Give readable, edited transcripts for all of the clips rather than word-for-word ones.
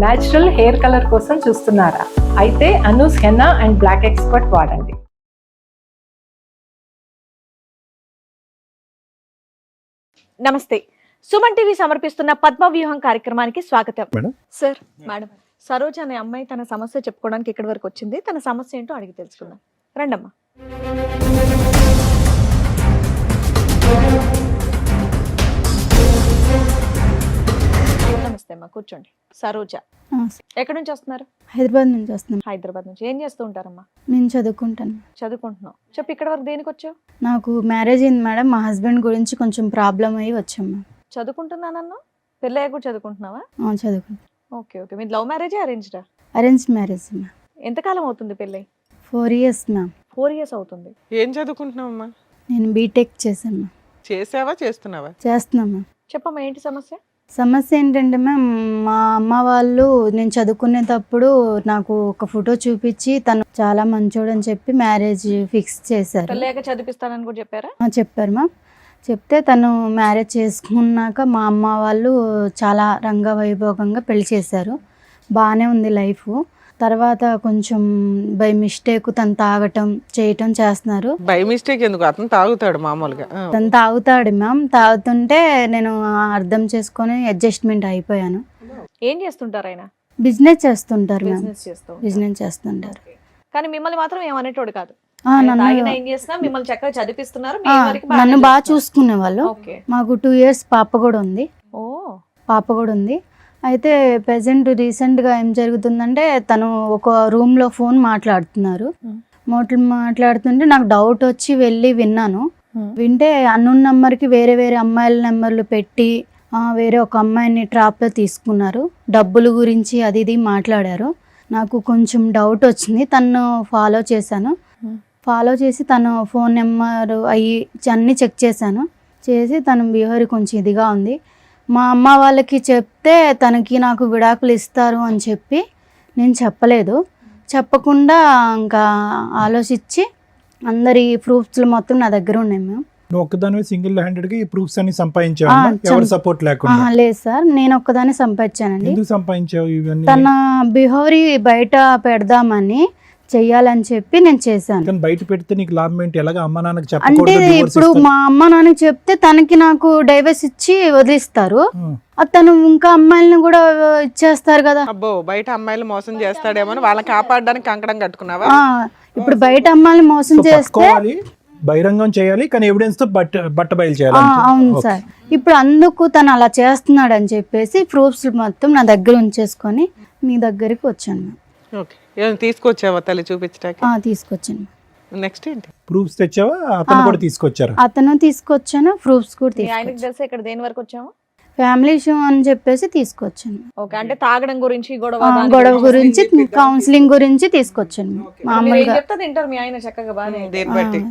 Natural hair colour కోసం చూస్తున్నారా? అయితే Anoo's henna and black expert వాడండి. నమస్తే, సుమన్ టీవీ సమర్పిస్తున్న పద్మవ్యూహం కార్యక్రమానికి స్వాగతం. మేడం. సార్, మేడం, సరోజ అనే అమ్మాయి తన సమస్య చెప్పుకోవడానికి ఇక్కడి వరకు వచ్చింది. తన సమస్య ఏంటో అడిగి తెలుసుకుందాం. రండమ్మా. నమస్తే అమ్మా, కూర్చోండి. సరోజ ఎక్కడి నుంచి వస్తున్నారు? హైదరాబాద్ నుంచి వస్తున్నాను. హైదరాబాద్ నుంచి. ఏం చేస్తూ ఉంటారమ్మా? నేను చదువుకుంటాను. చదువుకుంటున్నావు. చెప్పు, ఇక్కడ వరకు దేనికి వచ్చావు? నాకు మ్యారేజ్ అయింది మేడం. మా హస్బెండ్ గురించి కొంచెం ప్రాబ్లం అయ్యి వచ్చాము. చదువుకుంటున్నానన్నా? పెళ్ళయ్యాక కూడా చదువుకుంటున్నావా? చదువుకుంటాను. Okay okay. మీది లవ్ మ్యారేజా, అరేంజ్డా? Arrange marriage ma'am. ఎంతకాలం అవుతుంది పెళ్ళై? 4 years మ్యామ్. 4 years అవుతుంది. ఏం చదువుకుంటున్నావమ్మా? నేను బీటెక్ చేశాను మ్యామ్. చేసావా, చేస్తున్నావా? చేస్తున్నాను మ్యామ్. చెప్పమ్మా, ఏంటి సమస్య? సమస్య ఏంటంటే మ్యామ్, మా అమ్మ వాళ్ళు నేను చదువుకునేటప్పుడు నాకు ఒక ఫోటో చూపించి తను చాలా మంచోడు అని చెప్పి మ్యారేజ్ ఫిక్స్ చేశారు. పెళ్ళయ్యాక చదివిస్తానని కూడా చెప్పారా? చెప్పారు మ్యామ్. చెప్తే తను మ్యారేజ్ చేసుకున్నాక మా అమ్మ వాళ్ళు చాలా రంగవైభోగంగా పెళ్లి చేశారు. బాగానే ఉంది లైఫ్. తర్వాత కొంచెం బై మిస్టేక్ తను తాగటం చేయటం చేస్తున్నారు. బై మిస్టేక్ ఎందుకు, అతను తాగుతాడు మామూలుగా. తను తాగుతాడు మ్యామ్. తాగుతుంటే నేను అర్థం చేసుకొని అడ్జస్ట్మెంట్ అయిపోయాను. ఏం చేస్తుంటారు ఆయన? బిజినెస్ చేస్తుంటారు మ్యామ్. బిజినెస్ చేస్తూ బిజినెస్ చేస్తుంటారు. కానీ మిమ్మల్ని మాత్రం ఏమనేటోడు కాదు. నన్ను తాగినా ఏం చేసినా మిమ్మల్ని చక్కగా చదివిస్తున్నారు. మీ వరకు బాగానే నన్ను బాగా చూస్తున్నారు. చూసుకునే వాళ్ళు. ఓకే. మాకు 2 years పాప కూడా ఉంది. ఓ, పాప కూడా ఉంది. అయితే ప్రెసెంట్ రీసెంట్గా ఏం జరుగుతుందంటే తను ఒక రూమ్లో ఫోన్ మాట్లాడుతున్నారు. మాట్లాడుతుంటే నాకు డౌట్ వచ్చి వెళ్ళి విన్నాను. వింటే అన్నోన్ నెంబర్కి వేరే వేరే అమ్మాయిల నెంబర్లు పెట్టి వేరే ఒక అమ్మాయిని ట్రాప్లో తీసుకున్నారు. డబ్బుల గురించి అది ఇది మాట్లాడారు. నాకు కొంచెం డౌట్ వచ్చింది. తను ఫాలో చేశాను. ఫాలో చేసి తను ఫోన్ నెంబర్ అన్నీ చెక్ చేశాను. చేసి తన బిహేవియర్ కొంచెం ఇదిగా ఉంది. మా అమ్మ వాళ్ళకి చెప్తే తనకి నాకు విడాకులు ఇస్తారు అని చెప్పి నేను చెప్పలేదు. చెప్పకుండా ఇంకా ఆలోచించి అందరి ప్రూఫ్స్ మొత్తం నా దగ్గర ఉన్నాయి మ్యామ్. నువ్వు ఒక్కదానివే సింగిల్ హ్యాండెడ్ గా ఈ ప్రూఫ్స్ అన్ని సంపాదించావు? ఎవరు సపోర్ట్ లేకుండా? లేదు సార్, నేను ఒక్కదాన్ని సంపాదించానండి. ఎందుకు సంపాదించావు ఇవన్నీ? తన బిహేవియర్ బయట పెడదామని చెయ్యాలని చెప్పి నేను చేశాను. కానీ బయట పెడితే నీకు లాభం ఏంటి? ఎలాగ అమ్మ నాన్నకి అంటే చెప్పకూడదు? ఇప్పుడు మా అమ్మ నాన్నకి చెప్తే తనకి నాకు డైవర్స్ ఇచ్చి వదిలిస్తారు. తను ఇంకా అమ్మాయిలను కూడా ఇచ్చేస్తారు కదా. అబ్బో, బయట అమ్మాయిలు మోసం చేస్తాడేమో అని వాళ్ళని కాపాడడానికి కంకణం కట్టుకున్నావా? ఇప్పుడు బయట అమ్మాయిని మోసం చేస్తే బహిరంగం చేయాలి, కానీ ఎవిడెన్స్ తో బట్ట బయలు చేయాలి. అవును సార్. ఇప్పుడు అందుకు తను అలా చేస్తున్నాడు అని చెప్పేసి ప్రూఫ్స్ మొత్తం నా దగ్గర ఉంచేసుకొని మీ దగ్గరికి వచ్చాను. ఓకే. ఏమైనా తీసుకొచ్చావా తల్లి చూపించడానికి? తీసుకొచ్చాను. నెక్స్ట్ ఏంటి? ప్రూఫ్స్ తెచ్చావా? అతను కూడా తీసుకొచ్చారు? అతను తీసుకొచ్చాను, ప్రూఫ్స్ కూడా మీ ఆయనకి తీసుకొచ్చాను. తెలిసి ఇక్కడ దేని వరకు వచ్చాము? ఫ్యామిలీ ఇష్యూ అని చెప్పేసి తీసుకొచ్చాను. ఓకే. అంటే తాగడం గురించి, గొడవ గురించి, కౌన్సిలింగ్ గురించి తీసుకొచ్చాను. మీరు ఏం మామూలుగా చెప్తే తింటారు మీ ఆయన చక్కగా బాగానే. దేని బట్టి?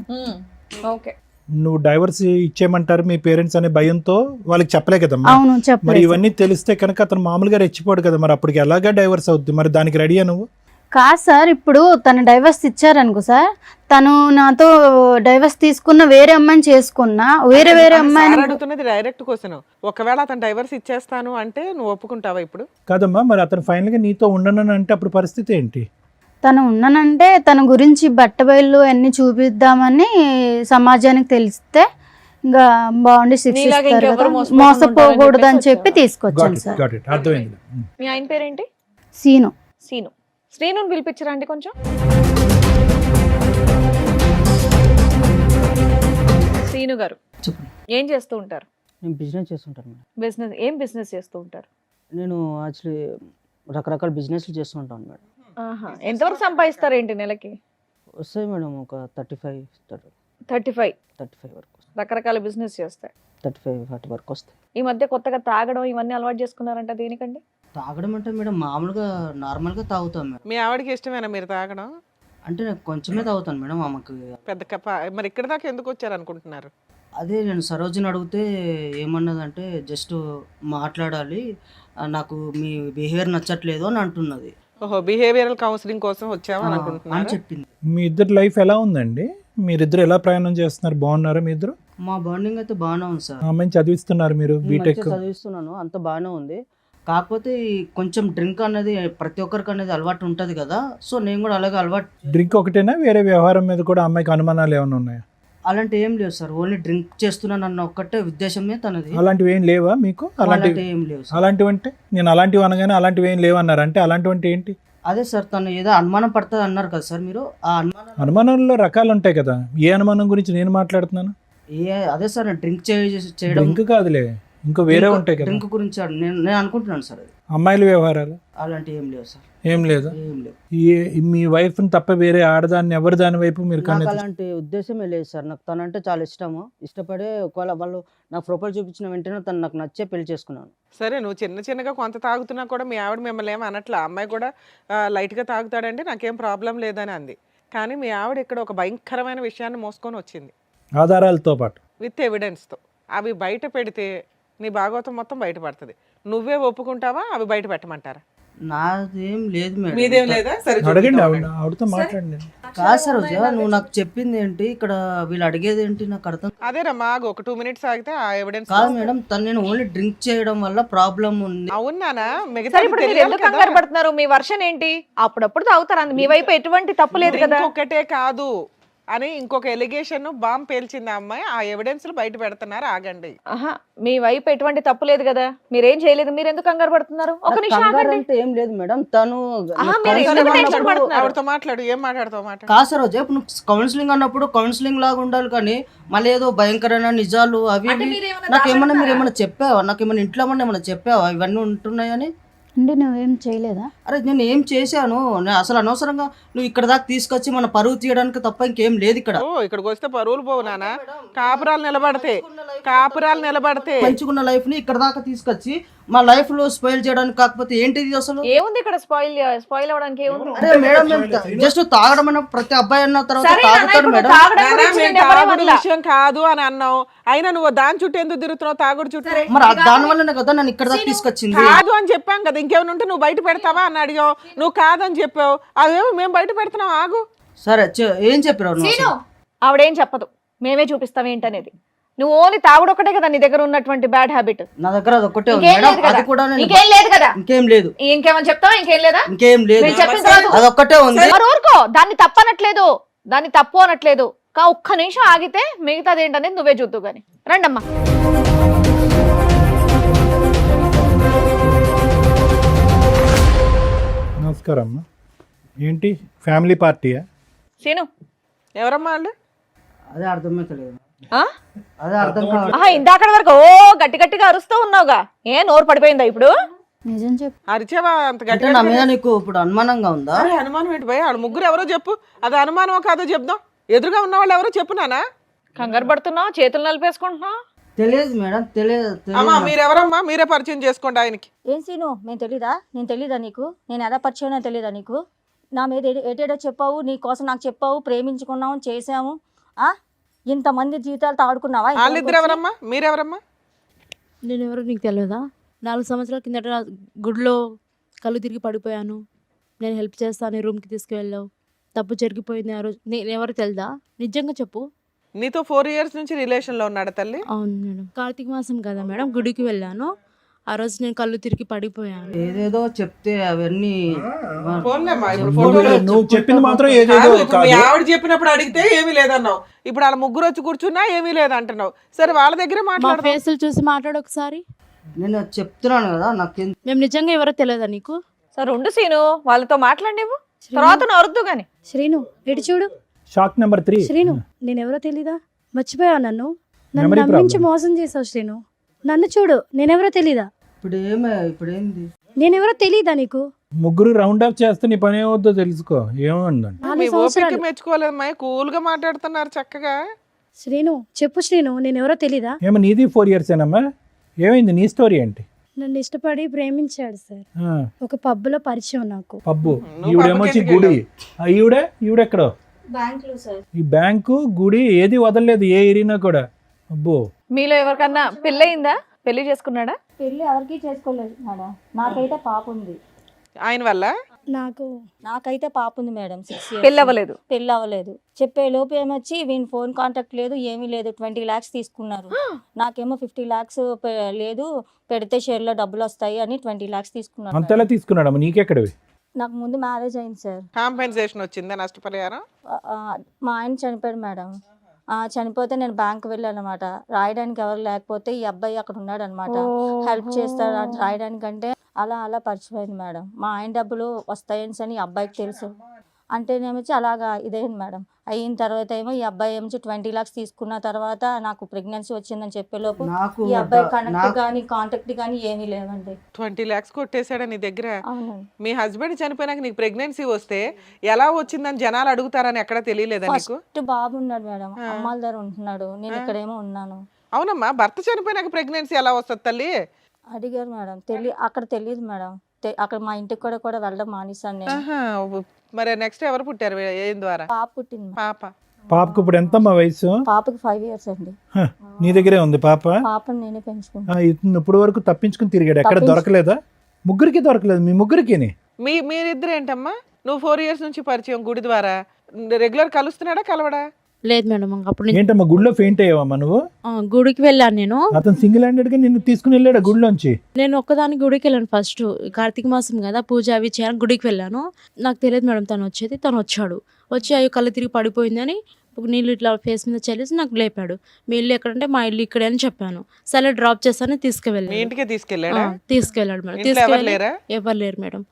ఓకే. నువ్వు డైవర్స్ ఇచ్చేయమంటారు మీ పేరెంట్స్ అనే భయంతో వాళ్ళకి చెప్పలే కదమ్మా. అవును, మరి చెప్పలేదు. ఇవన్నీ తెలిస్తే కనుక అతను మామూలుగా రెచ్చిపోడు కదా, మరి అప్పటికి ఎలాగా డైవర్స్ అవుద్ది? మరి దానికి రెడీయా నువ్వు? కాదు సార్, ఇప్పుడు తను డైవర్స్ ఇచ్చారనుకో సార్, తను నాతో డైవర్స్ తీసుకున్న వేరే అమ్మాయిని చేసుకున్నా, వేరే వేరే అమ్మాయిని అడుగుతున్నది డైరెక్ట్ క్వశ్చన్. ఒకవేళ అతను డైవర్స్ ఇచ్చేస్తాను అంటే నువ్వు ఒప్పుకుంటావా ఇప్పుడు? కాదమ్మా, మరి అతను ఫైనల్ గా నీతో ఉండను అంటే అప్పుడు పరిస్థితి ఏంటి? తను ఉన్నానంటే తన గురించి బట్టబయలు అన్ని చూపిద్దామని సమాజానికి తెలిస్తే ఇంకా బాగుండి నీలాగా శిక్షిస్తారు ఇంకెవరు కదా, మోసపోకుండా మోసపోకూడదు అని ఉంటారని చెప్పి చెప్పేసి తీసుకొచ్చాను సార్. Got it. అర్థమైంది. మీ ఆయన పేరేంటి? సీను. సీను. శ్రీనుని పిలిపించరా అండి కొంచెం. శ్రీను గారు, ఏం చేస్తూ ఉంటారు? నేను బిజినెస్ చేస్తుంటాను మేడం. బిజినెస్ ఏం బిజినెస్ చేస్తూ ఉంటారు? నేను యాక్చువల్లీ రకరకాల బిజినెస్లు చేస్తూ ఉంటాను మేడం. ఎంతవరకు సంపాదిస్తారు ఏంటి నెలకి? వస్తాయి మేడం ఒక 35 వరకు. రకరకాల బిజినెస్ చేస్తాయి. 35-40 వరకు వస్తాయి. ఈ మధ్య కొత్తగా తాగడం ఇవన్నీ అలవాటు చేసుకున్నారంట, దేనికండి? తాగడం అంటే మేడం మామూలుగా నార్మల్గా తాగుతాం మేడం. మీ ఆవిడకి ఇష్టమేనా మీరు తాగడం? అంటే నేను కొంచెమే తాగుతాను మేడం. ఆమెకు పెద్ద కప్ప. మరి ఇక్కడ దాకా ఎందుకు వచ్చారు అనుకుంటున్నారు? అదే నేను సరోజిని అడిగితే ఏమన్నదంటే జస్ట్ మాట్లాడాలి, నాకు మీ బిహేవియర్ నచ్చట్లేదు అని అంటున్నది. ఓహో, బిహేవియరల్ కౌన్సిలింగ్ కోసం వచ్చావా అని అనుకుంటున్నారు? చెప్పింది. మీ ఇద్దరు లైఫ్ ఎలా ఉందండి? మీరిద్దరు ఎలా ప్రయాణం చేస్తున్నారు? బాగున్నారా మీ ఇద్దరు? మా బాండింగ్ అయితే బాగానే ఉంది సార్. అమ్మాయిని చదివిస్తున్నారు మీరు నేను బీటెక్? మంచిగా చదివిస్తున్నాను, అంత బాగానే ఉంది. కాకపోతే ఈ కొంచెం డ్రింక్ అనేది ప్రతి ఒక్కరికి అనేది అలవాటు ఉంటుంది కదా, సో నేను కూడా అలాగే అలవాటు. డ్రింక్ ఒకటేనా, వేరే వ్యవహారం మీద కూడా అమ్మాయికి అనుమానాలు ఏమైనా ఉన్నాయా? అలాంటి ఏం లేవు సార్, ఓన్లీ డ్రింక్ చేస్తున్నాను అన్న ఒక్కటే ఉద్దేశమే తనది. అలాంటివి ఏం లేవా మీకు? అలాంటి ఏం లేవు సార్. అలాంటివి అంటే నేను అలాంటివి అనగానే అలాంటివి ఏం లేవు అన్నారు, అంటే అలాంటివి అంటే ఏంటి? అదే సార్, తను ఏదో అనుమానం పడుతుంది అన్నారు కదా సార్ మీరు, ఆ అనుమానంలో రకాలు ఉంటాయి కదా, ఏ అనుమానం గురించి నేను మాట్లాడుతున్నాను? అదే సార్ డ్రింక్ చేయడం. డ్రింక్ కాదులే, ఇంకో వేరే ఉంటాయి కదా. డ్రింక్ గురించి నేను అనుకుంటున్నాను సార్. అది అమ్మాయిల వ్యవహారాలు అలాంటి ఏం లేవు సార్. ఏం లేదు. ఏం లేవు. మీ వైఫ్ని తప్ప వేరే ఆడదాన్ని ఎవరి దాని వైపు మీరు నాకు అలాంటి ఉద్దేశమే లేదు సార్. నాకు తనంటే చాలా ఇష్టము, ఇష్టపడే ఒకవేళ వాళ్ళు నాకు ప్రొఫైల్ చూపించిన వెంటనే తను నాకు నచ్చే పెళ్లి చేసుకున్నాను. సరే, నువ్వు చిన్నగా కొంత తాగుతున్నా కూడా మీ ఆవిడ మిమ్మల్ని ఏమీ అనట్లా. అమ్మాయి కూడా లైట్గా తాగుతాడంటే నాకేం ప్రాబ్లం లేదని అంది. కానీ మీ ఆవిడ ఇక్కడ ఒక భయంకరమైన విషయాన్ని మోసుకొని వచ్చింది, ఆధారాలతో పాటు విత్ ఎవిడెన్స్తో. అవి బయట పెడితే నీ భాగవతం మొత్తం బయటపడుతుంది. నువ్వే ఒప్పుకుంటావా అవి బయట పెట్టమంటారా? నాదేం లేదు మేడం. మీదేం లేదా? సరే, అడగండి, చూపిద్దాం. ఆవిడతో మాట్లాడండి. కాదు సార్, నువ్వు నాకు చెప్పింది ఏంటి, ఇక్కడ వీళ్ళు అడిగేది ఏంటి నాకు అర్థం అదేనమ్మా, ఒక 2 minutes ఆగితే ఆ ఎవిడెన్స్. కాదు మేడం, తను నేను ఓన్లీ డ్రింక్ చేయడం వల్ల ప్రాబ్లం ఉంది. అవునానా? మిగతా సరే ఇప్పుడు మీరు ఎందుకు కంగారు పడుతున్నారు? మీ వర్షన్ ఏంటి? అప్పుడప్పుడు తాగుతారు, మీ వైపు ఎటువంటి తప్పు లేదు కదా. ఒకటే కాదు అని ఇంకొక ఎలిగేషన్ బాంబ్ పేల్చింది ఆ అమ్మాయి. ఆ ఎవిడెన్స్ బయట పెడుతున్నారు, ఆగండి. ఆహా, మీ వైపు ఎటువంటి తప్పు లేదు కదా, మీరేం చేయలేదు, మీరు ఎందుకు కంగారు పడుతున్నారు? ఒక నిమిషం కంగారు ఆగండి. అంటే ఏం లేదు మేడం. తను మీరు ఎందుకు టెన్షన్ పడుతున్నారు? ఆవిడతో మాట్లాడు, ఏం మాట్లాడతావు మాట. కాదు సార్, రోజు ఇప్పుడు నువ్వు కౌన్సిలింగ్ అన్నప్పుడు కౌన్సిలింగ్ లాగా ఉండాలి, కానీ మళ్ళీ ఏదో భయంకరమైన నిజాలు అవి నాకేమన్నా మీరు ఏమైనా చెప్పావా? నాకేమైనా ఇంట్లో ఏమన్నా చెప్పావా ఇవన్నీ ఉంటున్నాయని? అంటే నువ్వేం చేయలేదా? అరే నేను ఏం చేశాను? నేను అసలు అనవసరంగా నువ్వు ఇక్కడ దాకా తీసుకొచ్చి మన పరువు తీయడానికి తప్ప ఇంకేం లేదు ఇక్కడ. ఇక్కడికి వస్తే పరువులు పోవు నాన్న, కాపురాలు నిలబడితే మంచుకున్న లైఫ్ ని ఇక్కడ దాకా తీసుకొచ్చి మా లైఫ్ లో స్పాయిల్ చేయడానికి. కాకపోతే ఏంటిది అసలు? ఏముంది ఇక్కడ స్పాయిల్ అవడానికి? ఏముంది? అరే మేడం, జస్ట్ తాగడం అన్న ప్రతి అబ్బాయి అన్న తర్వాత సరే నాన్న, తాగుతాడు ఇప్పుడు మేడం. తాగడం నాన్న, గురించి మేము నేను ఎవరేం తాగుడు అనలా. విషయం కాదు అని అన్నావు, అయినా నువ్వు దాని చుట్టూ ఎందుకు తిరుగుతున్నావు? తాగుడు చుట్టూ మరి దాని వల్లనే కదా నన్ను ఇక్కడ దాకా తీసుకొచ్చింది. కాదు అని చెప్పాం కదా, ఇంకేమైనా ఉంటే నువ్వు బయట పెడతావా అని అడిగావు, నువ్వు కాదని చెప్పావు. అదేమో మేము బయట పెడుతున్నాం, ఆగు. సరే ఏం చెప్పారు నువ్వు అసలు? ఆవిడేం చెప్పదు, మేమే చూపిస్తాం ఏంటనేది. నువ్వు ఓన్లీ తాగుడు ఒకటే కదా నీ దగ్గర ఉన్నటువంటి బ్యాడ్ హ్యాబిట్. నా దగ్గర అది ఒక్కటే ఉంది ఇంకేం మేడం. లేదు కదా? అది కూడా నేను ఇంకేం లేదు కదా? ఇంకేం లేదు. ఇంకేమని చెప్తావా? ఇంకేం లేదా? ఇంకేం లేదు. నేను చెప్పిన తర్వాత అది ఒక్కటే ఉంది. మరి ఊరుకో, దాన్ని తప్పనట్లేదు, దాన్ని తప్పు అనట్లేదు. ఒక్క నిమిషం ఆగితే మిగతాది ఏంటనేది నువ్వే చూద్దు గాని. రండమ్మా. నమస్కారం అమ్మా. ఏంటి ఫ్యామిలీ పార్టీయా? సీను, ఎవరమ్మా వాళ్ళు? అదే అర్థమైతలేదు. ఆ? అదే అర్థం కాదు. ఆహా, ఇందాకటి వరకు గట్టి గట్టిగా అరుస్తూ ఉన్నావుగా, ఏ నోరు పడిపోయిందా ఇప్పుడు? నిజం చెప్పు. అరిచేవా అంత అంటే గట్టిగా? నా మీద నీకు ఇప్పుడు అనుమానంగా ఉందా? అరే, అనుమానం ఏంటి భయ? వాళ్ళు ముగ్గురు ఎవరో చెప్పు, అది అనుమానమో కాదో చెప్దాం. ఎదురుగా ఉన్న వాళ్ళు ఎవరో చెప్పు నానా. కంగారు పడుతున్నావు, చేతులు నలిపేసుకుంటున్నావు. తెలియదు మేడం, తెలియదు. అమ్మా మీరెవరమ్మా? మీరే పరిచయం చేసుకోండి ఆయనకి. ఏం సీను, నేను తెలీదా? నేను తెలీదా నీకు? నేను ఎలా పరిచయం తెలీదా నీకు? నా మీద ఏటేటో చెప్పావు, నీ కోసం నాకు చెప్పావు, ప్రేమించుకున్నాము, చేసాము. ఇంతమంది జీవితాలతో ఆడుకున్నావా? వాళ్ళిద్దరు ఎవరమ్మా? మీరెవరమ్మా? నేను ఎవరో నీకు తెలియదా? 4 సంవత్సరాల కిందట గుడిలో కళ్ళు తిరిగి పడిపోయాను. నేను హెల్ప్ చేస్తాను, రూమ్కి తీసుకువెళ్ళావు, తప్పు జరిగిపోయింది ఆ రోజు. నేను ఎవరు తెలుదా? నిజంగా చెప్పు. నీతో 4 years నుంచి రిలేషన్ లో ఉన్నాడా తల్లి? అవును మేడం, కార్తీక మాసం కదా మేడం, గుడికి వెళ్ళాను. ఆ రోజు నేను కళ్ళు తిరిగి పడిపోయాను. ఏదేదో చెప్తే అవన్నీ ఫోన్లేమ్మా, ఇప్పుడు ఫోటోలు నువ్వు చెప్పింది మాత్రం ఏదేదో కాదు, ఇప్పుడు మీ కాదు. ఆవిడ చెప్పినప్పుడు అడిగితే ఏమీ లేదన్నావు, ఇప్పుడు వాళ్ళ ముగ్గురు వచ్చి కూర్చున్నా ఏమీ లేదంటున్నావు. సరే, వాళ్ళ దగ్గరే మా మాట్లాడదాం. ఫేసులు చూసి మాట్లాడు ఒకసారి. నేను చెప్తున్నాను కదా, నాకు మేము నిజంగా ఎవరో తెలియదా నీకు? సరే ఉండు సీను, వాళ్ళతో మాట్లాడినివ్వు, తర్వాత నువ్వు అరుద్దు గాని. శ్రీను ఇటు చూడు. Shock number 3. శ్రీను, నేను ఎవరో తెలీదా? మర్చిపోయావు నన్ను Memory నమ్మించి problem. మోసం చేసావు శ్రీను. నన్ను చూడు, నేనెవరో తెలీదా? ఇప్పుడు ఏంది? నేనెవరో తెలీదా నీకు? ముగ్గురు రౌండ్ అప్ చేస్తే నీ పని ఏమవుద్దో తెలుసుకో. ఏమందండి? 4 మీ ఓపిక సంవత్సరాలు. మెచ్చుకోలేదమ్మా, కూల్ గా మాట్లాడుతున్నారు చక్కగా. శ్రీను చెప్పు శ్రీను, నేనెవరో తెలీదా? ఏమో నీది 4 years ఏనమ్మా? ఏమైంది నీ స్టోరీ ఏంటి? నన్ను ఇష్టపడి ప్రేమించాడు సార్. ఆ, ఒక పబ్లో పరిచయం నాకు. పబ్బు. నువ్వు ఈవిడేమొచ్చి పబ్బుకి గుడి. ఈవిడెక్కడో బ్యాంకులో సార్. ఈ బ్యాంకు గుడి ఏది వదలలేదు, ఏ ఏరినా కూడా. అబ్బో. మీలో ఎవరికన్నా పెళ్ళయిందా? పెళ్లి చేసుకున్నాడా? పెళ్ళి ఎవరికి చేసుకోలేదు మేడం, నాకైతే పాప ఉంది. ఆయన వల్ల నాకైతే పాప ఉంది మేడం, 6 years. పెళ్ళి అవ్వలేదు. పెళ్ళి అవ్వలేదు. చెప్పే లోపు ఏమొచ్చి వీని ఫోన్ కాంటాక్ట్ లేదు, ఏమీ లేదు, 20 lakhs తీసుకున్నారు. నాకేమో 50 lakhs లేదు, పెడితే షేర్లో డబ్బులు వస్తాయి అని 20 lakhs తీసుకున్నారు. అంతలా తీసుకున్నాడమ్మా, నీకెక్కడవి? నాకు ముందు మ్యారేజ్ అయింది సార్. కాంపెన్సేషన్ వచ్చిందా, నష్టపరిహారం? మా ఆయన చనిపోయాడు మేడం. చనిపోతే నేను బ్యాంక్ వెళ్ళాను అనమాట. రాయడానికి ఎవరు లేకపోతే ఈ అబ్బాయి అక్కడ ఉన్నాడు అనమాట. హెల్ప్ చేస్తాడు అని రాయడానికంటే అలా పరిచయమైంది మేడం. మా ఆయన డబ్బులు వస్తాయని అని ఈ అబ్బాయికి తెలుసు. అంటేనేమొచ్చి అలాగా ఇదైంది మేడం. అయిన తర్వాత ఏమో ఈ అబ్బాయి ఏమో 20 lakhs తీసుకున్న తర్వాత నాకు ప్రెగ్నెన్సీ వచ్చిందని చెప్పేలోపు ఈ అబ్బాయి కనెక్ట్ కానీ కాంటాక్ట్ కానీ ఏమీ లేవండి. 20 lakhs కొట్టేశాడా నీ దగ్గర? అవునండి. మీ హస్బెండ్ చనిపోయినాక నీకు ప్రెగ్నెన్సీ వస్తే ఎలా వచ్చిందని జనాలు అడుగుతారని ఎక్కడ తెలియలేదా నీకు? ఫస్ట్ బాబు ఉన్నాడు మేడం, అమ్మాల దగ్గర ఉంటున్నాడు, నేను ఇక్కడేమో ఉన్నాను. అవునమ్మా, భర్త చనిపోయినాక ప్రెగ్నెన్సీ ఎలా వస్తుంది తల్లి? అడిగారు మేడం, అక్కడ తెలియదు మేడం. అక్కడ మా ఇంటికి కూడా వెళ్ళడం మానేశాను నేను. ఆహా, మరి నెక్స్ట్ ఎవరు పుట్టారు? ఏం ద్వారా? పాప పుట్టింది మేడం. పాపకు ఇప్పుడు ఎంతమ్మా వయసు? పాపకి 5 years అండి. నీ దగ్గరే ఉంది పాప? పాపని నేనే పెంచుకుంటాను. ఇతను ఇప్పుడు వరకు తప్పించుకుని తిరిగాడు, ఎక్కడ దొరకలేదా? ముగ్గురికి దొరకలేదు, మీ ముగ్గురికి? మీరిద్దరు ఏంటమ్మా? నువ్వు 4 years నుంచి పరిచయం గుడి ద్వారా, రెగ్యులర్ కలుస్తున్నాడా కలవడా? లేదు మేడం, అప్పుడు నేను ఏంటమ్మా గుడిలో ఫెయింట్ అయ్యావమ్మా నువ్వు? గుడికి వెళ్ళాను నేను. అతను సింగిల్ హ్యాండెడ్ గా నిన్ను తీసుకుని వెళ్ళాడు గుడిలోంచి? నేను ఒక్కదానికి గుడికి వెళ్ళాను. ఫస్ట్ కార్తీక మాసం కదా, పూజ అవి చేయాలని గుడికి వెళ్ళాను. నాకు తెలియదు మేడం తను వచ్చేది. తను వచ్చాడు, వచ్చి అయ్యో కళ్ళు తిరిగి పడిపోయిందని నీళ్ళు ఇట్లా ఫేస్ మీద చల్లేసి నాకు లేపాడు. మీ ఇల్లు ఎక్కడంటే మా ఇల్లు ఇక్కడే అని చెప్పాను. సరే డ్రాప్ చేస్తానని మీ తీసుకువెళ్ళాను. ఇంటికే తీసుకెళ్ళాడా? తీసుకెళ్ళాడు మేడం. ఇంట్లో ఎవరు లేరా? ఎవరు లేరు మేడం.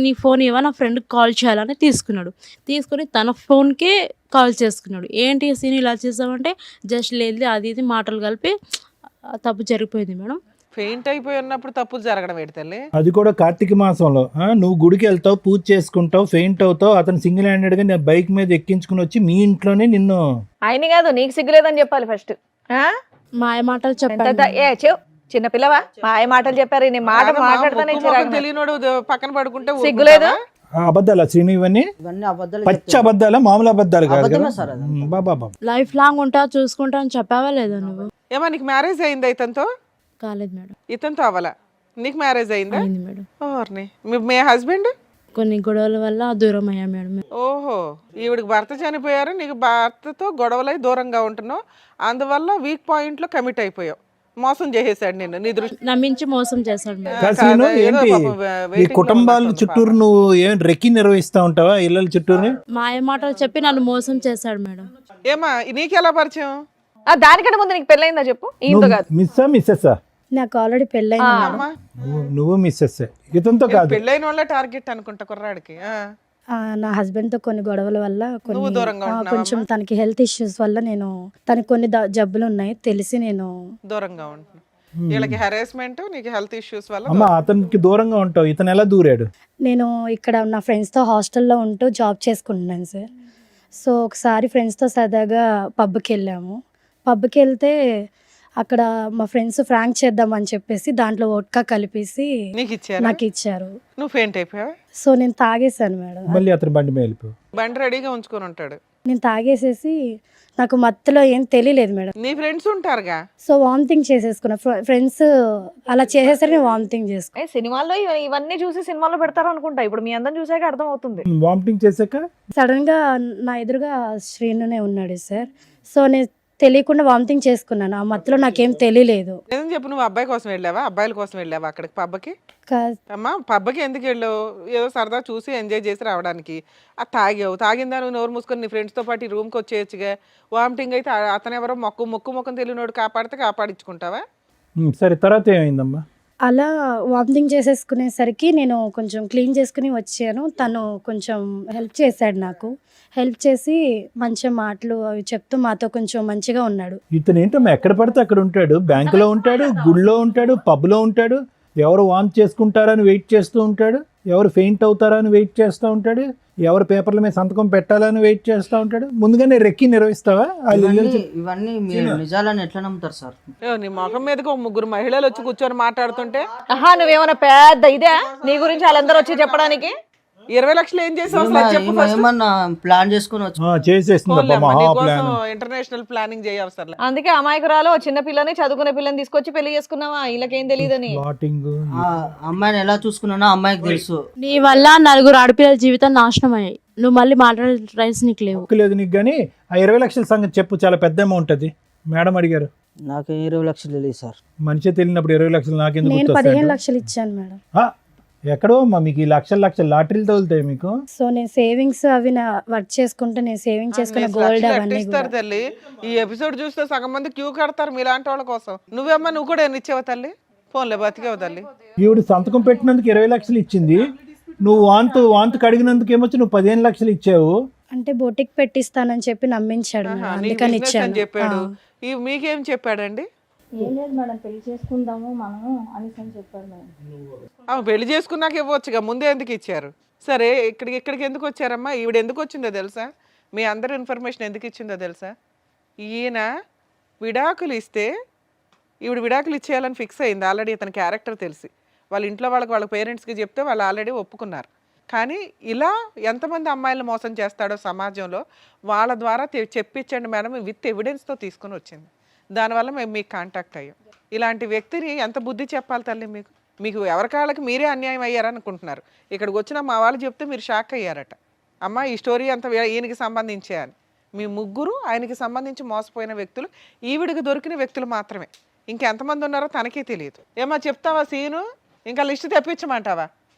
నీ ఫోన్ ఇవ్వ, నా ఫ్రెండ్కి కాల్ చేయాలని తీసుకున్నాడు. తీసుకుని తన ఫోన్కే కాల్ చేసుకున్నాడు. ఏంటి సీన్ ఇలా చేసామంటే జస్ట్ లేదు అది ఇది మాటలు కలిపి తప్పు జరిగిపోయింది మేడం. ఫెయింట్ అయిపోయి ఉన్నప్పుడు తప్పులు జరగడం ఏంటి తల్లి? అది కూడా కార్తీక మాసంలో. నువ్వు గుడికి వెళ్తావు, పూజ చేసుకుంటావు, ఫెయింట్ అవుతావు, అతను సింగిల్ హ్యాండెడ్ గా నేను బైక్ మీద ఎక్కించుకుని వచ్చి మీ ఇంట్లోనే నిన్ను. ఆయన కాదు, నీకు సిగ్గులేదని చెప్పాలి ఫస్ట్. మాయ మాటలు చెప్పాను. చిన్న పిల్లవా, మాయ మాటలు చెప్పారు. నేను మాట మాట్లాడతానే తెలియనోడు పక్కన పడుకుంటే సిగ్గులేదు. అబద్ధాలా శ్రీను? ఇవన్నీ అబద్ధాలు పచ్చి అబద్ధాలా, మామూలు అబద్ధాలు కాదు అబద్ధమే కదా? సార్ అది. బాబా లైఫ్ లాంగ్ ఉంటా చూసుకుంటా అని చెప్పావా లేదా నువ్వు? ఏమా నీకు మ్యారేజ్ అయిందా ఇతనితో? కాలేదు మేడం. ఇతనితో అవ్వాలా? నీకు మ్యారేజ్ అయిందా? అయింది మేడం. ఓర్ని, మీ హస్బెండ్ కొన్ని గొడవల వల్ల దూరం అయ్యా మేడం. ఓహో, ఈవిడికి భర్త చనిపోయారు, నీకు భర్తతో గొడవలై దూరంగా ఉంటున్నావు, అందువల్ల వీక్ పాయింట్ లో కమిట్ అయిపోయావు. మోసం చేసేసాడు నిన్ను, నీ దృష్టి నమ్మించి మోసం చేశాడు మేడం. కాశీను ఏంటి ఈ కుటుంబాల చుట్టూరు నువ్వు ఏం రెక్కి నిర్వహిస్తా ఉంటావా ఇళ్ళ చుట్టూరు? మాయ మాటలు చెప్పి నన్ను మోసం చేశాడు మేడం. ఏమా నీకెలా పరిచయం? దానికంటే ముందు నీకు పెళ్ళయిందా చెప్పు. ఈయనతో కాదు. మిస్సెస్సా? నాకు ఆల్రెడీ పెళ్ళైంది. అమ్మా, నువ్వు మిస్సెస్, ఇతనితో కాదు. పెళ్ళైన వాళ్ళ టార్గెట్ అనుకుంటా కుర్రాడికి. నా హస్బెండ్ తో కొన్ని గొడవల వల్ల నువ్వు దూరంగా ఉంటున్నావా కొంచెం తనకి హెల్త్ ఇష్యూస్ వల్ల నేను తనకి కొన్ని జబ్బులు ఉన్నాయి తెలిసి నేను దూరంగా ఉంటున్నా. వీళ్ళకి హెరాస్మెంట్, నీకు హెల్త్ ఇష్యూస్ వల్ల అమ్మా అతనికి దూరంగా ఉంటావు, ఇతను ఎలా దూరాడు? నేను ఇక్కడ నా ఫ్రెండ్స్తో హాస్టల్లో ఉంటూ జాబ్ చేసుకుంటున్నాను సార్. సో ఒకసారి ఫ్రెండ్స్తో సరదాగా పబ్కి వెళ్ళాము. పబ్కి వెళ్తే అక్కడ మా ఫ్రెండ్స్ ఫ్రాంక్ చేద్దామని చెప్పేసి దాంట్లో వోడ్కా కలిపేసి నీకు ఇచ్చారు, నాకు ఇచ్చారు. నువ్వు ఫెయింట్ అయిపోయావా? సో నేను తాగేసాను మేడం. మళ్ళీ అతను బండి మీద వెళ్ళిపోయావు? బండి రెడీగా ఉంచుకొని ఉంటాడు. నేను తాగేసేసి నాకు మత్తులో ఏం తెలియలేదు మేడం. నీ ఫ్రెండ్స్ ఉంటారుగా. So vomiting చేసేసుకున్నా. ఫ్రెండ్స్ అలా చేసేసరికి నేను వామిటింగ్ చేసుకున్నా. సినిమాల్లో ఇవన్నీ చూసి సినిమాలో పెడతారు అనుకుంటా. ఇప్పుడు మీ అందరం చూసాక అర్థం అవుతుంది. వామిటింగ్ చేశాక సడన్ గా నా ఎదురుగా శ్రీనునే ఉన్నాడు సార్. సో నేను తెలియకుండా వామిటింగ్ చేసుకున్నాను. ఆ మత్తులో నాకేం తెలియలేదు. ఏదని చెప్పు, నువ్వు అబ్బాయి కోసం వెళ్ళావా, అబ్బాయిల కోసం వెళ్ళావా అక్కడికి పబ్బకి? కా- అమ్మా, పబ్బకి ఎందుకు వెళ్ళావు? ఏదో సరదా చూసి ఎంజాయ్ చేసి రావడానికి. అది తాగావు, తాగిందా నువ్వు నోరు మూసుకొని నీ ఫ్రెండ్స్తో పాటు ఈ రూమ్కి వచ్చేయచ్చుగా. వామిటింగ్ అయితే అతను ఎవరో మొక్కం తెలియనోడు కాపాడితే కాపాడించుకుంటావా? సరే, తర్వాత ఏమైందమ్మా? అలా వామిటింగ్ చేసేసుకునేసరికి నేను కొంచెం క్లీన్ చేసుకుని వచ్చాను. తను కొంచెం హెల్ప్ చేశాడు నాకు. హెల్ప్ చేసి మంచి మాటలు అవి చెప్తూ మాతో కొంచెం మంచిగా ఉన్నాడు. ఇతను ఏంటమ్మా ఎక్కడ పడితే అక్కడ ఉంటాడు, బ్యాంకులో ఉంటాడు, గుడిలో ఉంటాడు, పబ్లో ఉంటాడు, ఎవరు వాంట్ చేసుకుంటారని వెయిట్ చేస్తూ ఉంటాడు, ఎవరు ఫెయింట్ అవుతారని వెయిట్ చేస్తూ ఉంటాడు, ఎవరు పేపర్ల మీద సంతకం పెట్టాలని వెయిట్ చేస్తూ ఉంటాడు. ముందుగానే రెక్కి నిర్వహిస్తావా? ఇవన్నీ మీరు నిజాలని ఎట్లా నమ్ముతారు సార్? నీ ముఖం మీదకి ఒక 3 మహిళలు వచ్చి కూర్చొని మాట్లాడుతుంటే నువ్వేమన్నా పెద్ద ఇదే నీ గురించి వాళ్ళందరూ వచ్చి చెప్పడానికి? 20 లక్షలు ఏం చేసావు అసలు అది చెప్పు first. ఏమన్నా ప్లాన్ చేసుకుని వచ్చి చేసేస్తుంది పోన్లే అమ్మా, మహా నీకోసం ప్లాన్. International planning చేయవసరం. అందుకే అమాయకురాలు ఓ చిన్న పిల్లని చదువుకునే పిల్లని తీసుకొచ్చి పెళ్లి చేసుకున్నావా, వీళ్ళకేం తెలియదని. ప్లాటింగ్ ఆ అమ్మాయిని ఎలా చూసుకున్నానో అమ్మాయికి తెలుసు. నీ వల్ల 4 ఆడపిల్లల జీవితం నాశనం అయ్యాయి. నువ్వు మళ్ళీ మాట్లాడే రైట్స్ నీకు లేవు. లేదు నీకు, కానీ ఆ 20 లక్షల సంగతి చెప్పు, చాలా పెద్ద అమౌంట్ అది. మేడం అడిగారు. నాకు 20 లక్షలు తెలియదు సార్. మనిషి తెలియనప్పుడు 20 లక్షలు నాకెందుకు నేను గుర్తొస్తాయి? 15 లక్షలు ఇచ్చాను మేడం. ఎక్కడో అమ్మా మీకు ఈ లక్షల లాటరీలు తగులుతాయి మీకు. సో నేను సేవింగ్స్ అవి నా వర్క్ చేసుకుంటే నేను సేవింగ్ చేసుకున్న గోల్డ్ అవన్నీ ఇస్తారు తల్లి. ఈ ఎపిసోడ్ చూస్తే సగం మంది క్యూ కడతారు మీలాంటి వాళ్ళ కోసం. నువ్వేమ్మా, నువ్వు కూడా ఎన్ని ఇచ్చావు తల్లి? ఫోన్లే బతికేవు తల్లి. ఈవిడ సంతకం పెట్టినందుకు 20 లక్షలు ఇచ్చింది. నువ్వు వాంతు కడిగినందుకు ఏమొచ్చి నువ్వు 15 లక్షలు ఇచ్చావు. అంటే బొటిక్ పెట్టిస్తానని చెప్పి నమ్మించాడు మేడం, నీ అందుకని business అని ఇచ్చాను. చెప్పాడు. మీకేం చెప్పాడండి? ఏం లేదు మేడం, పెళ్లి చేసుకుందాము మనము అనేసి అని చెప్పాడు మేడం. పెళ్లి చేసుకున్నాక ఇవ్వచ్చుగా, ముందే ఎందుకు ఇచ్చారు? సరే, ఇక్కడికి ఎందుకు వచ్చారమ్మా? ఈవిడ ఎందుకు వచ్చిందో తెలుసా? మీ అందరి ఇన్ఫర్మేషన్ ఎందుకు ఇచ్చిందో తెలుసా? ఈయన విడాకులు ఇస్తే ఈవిడ విడాకులు ఇచ్చేయాలని ఫిక్స్ అయింది ఆల్రెడీ. ఇతని క్యారెక్టర్ తెలిసి వాళ్ళ ఇంట్లో వాళ్ళ పేరెంట్స్కి చెప్తే వాళ్ళు ఆల్రెడీ ఒప్పుకున్నారు. కానీ ఇలా ఎంతమంది అమ్మాయిలను మోసం చేస్తాడో సమాజంలో, వాళ్ళ ద్వారా చెప్పించండి మేడం, విత్ ఎవిడెన్స్తో తీసుకుని వచ్చింది. దానివల్ల మేము మీకు కాంటాక్ట్ అయ్యాం. ఇలాంటి వ్యక్తిని ఎంత బుద్ధి చెప్పాలి తల్లి మీకు? మీకు ఎవరికాళ్ళకి మీరే అన్యాయం అయ్యారనుకుంటున్నారు. ఇక్కడికి వచ్చిన మా వాళ్ళు చెప్తే మీరు షాక్ అయ్యారట. అమ్మ ఈ స్టోరీ అంతా ఈయనకి సంబంధించే అని. మీ ముగ్గురు ఆయనకి సంబంధించి మోసపోయిన వ్యక్తులు, ఈవిడికి దొరికిన వ్యక్తులు మాత్రమే. ఇంకెంతమంది ఉన్నారో తనకే తెలియదు. ఏమా చెప్తావా సీను? ఇంకా లిస్ట్ తెప్పించమంటావా?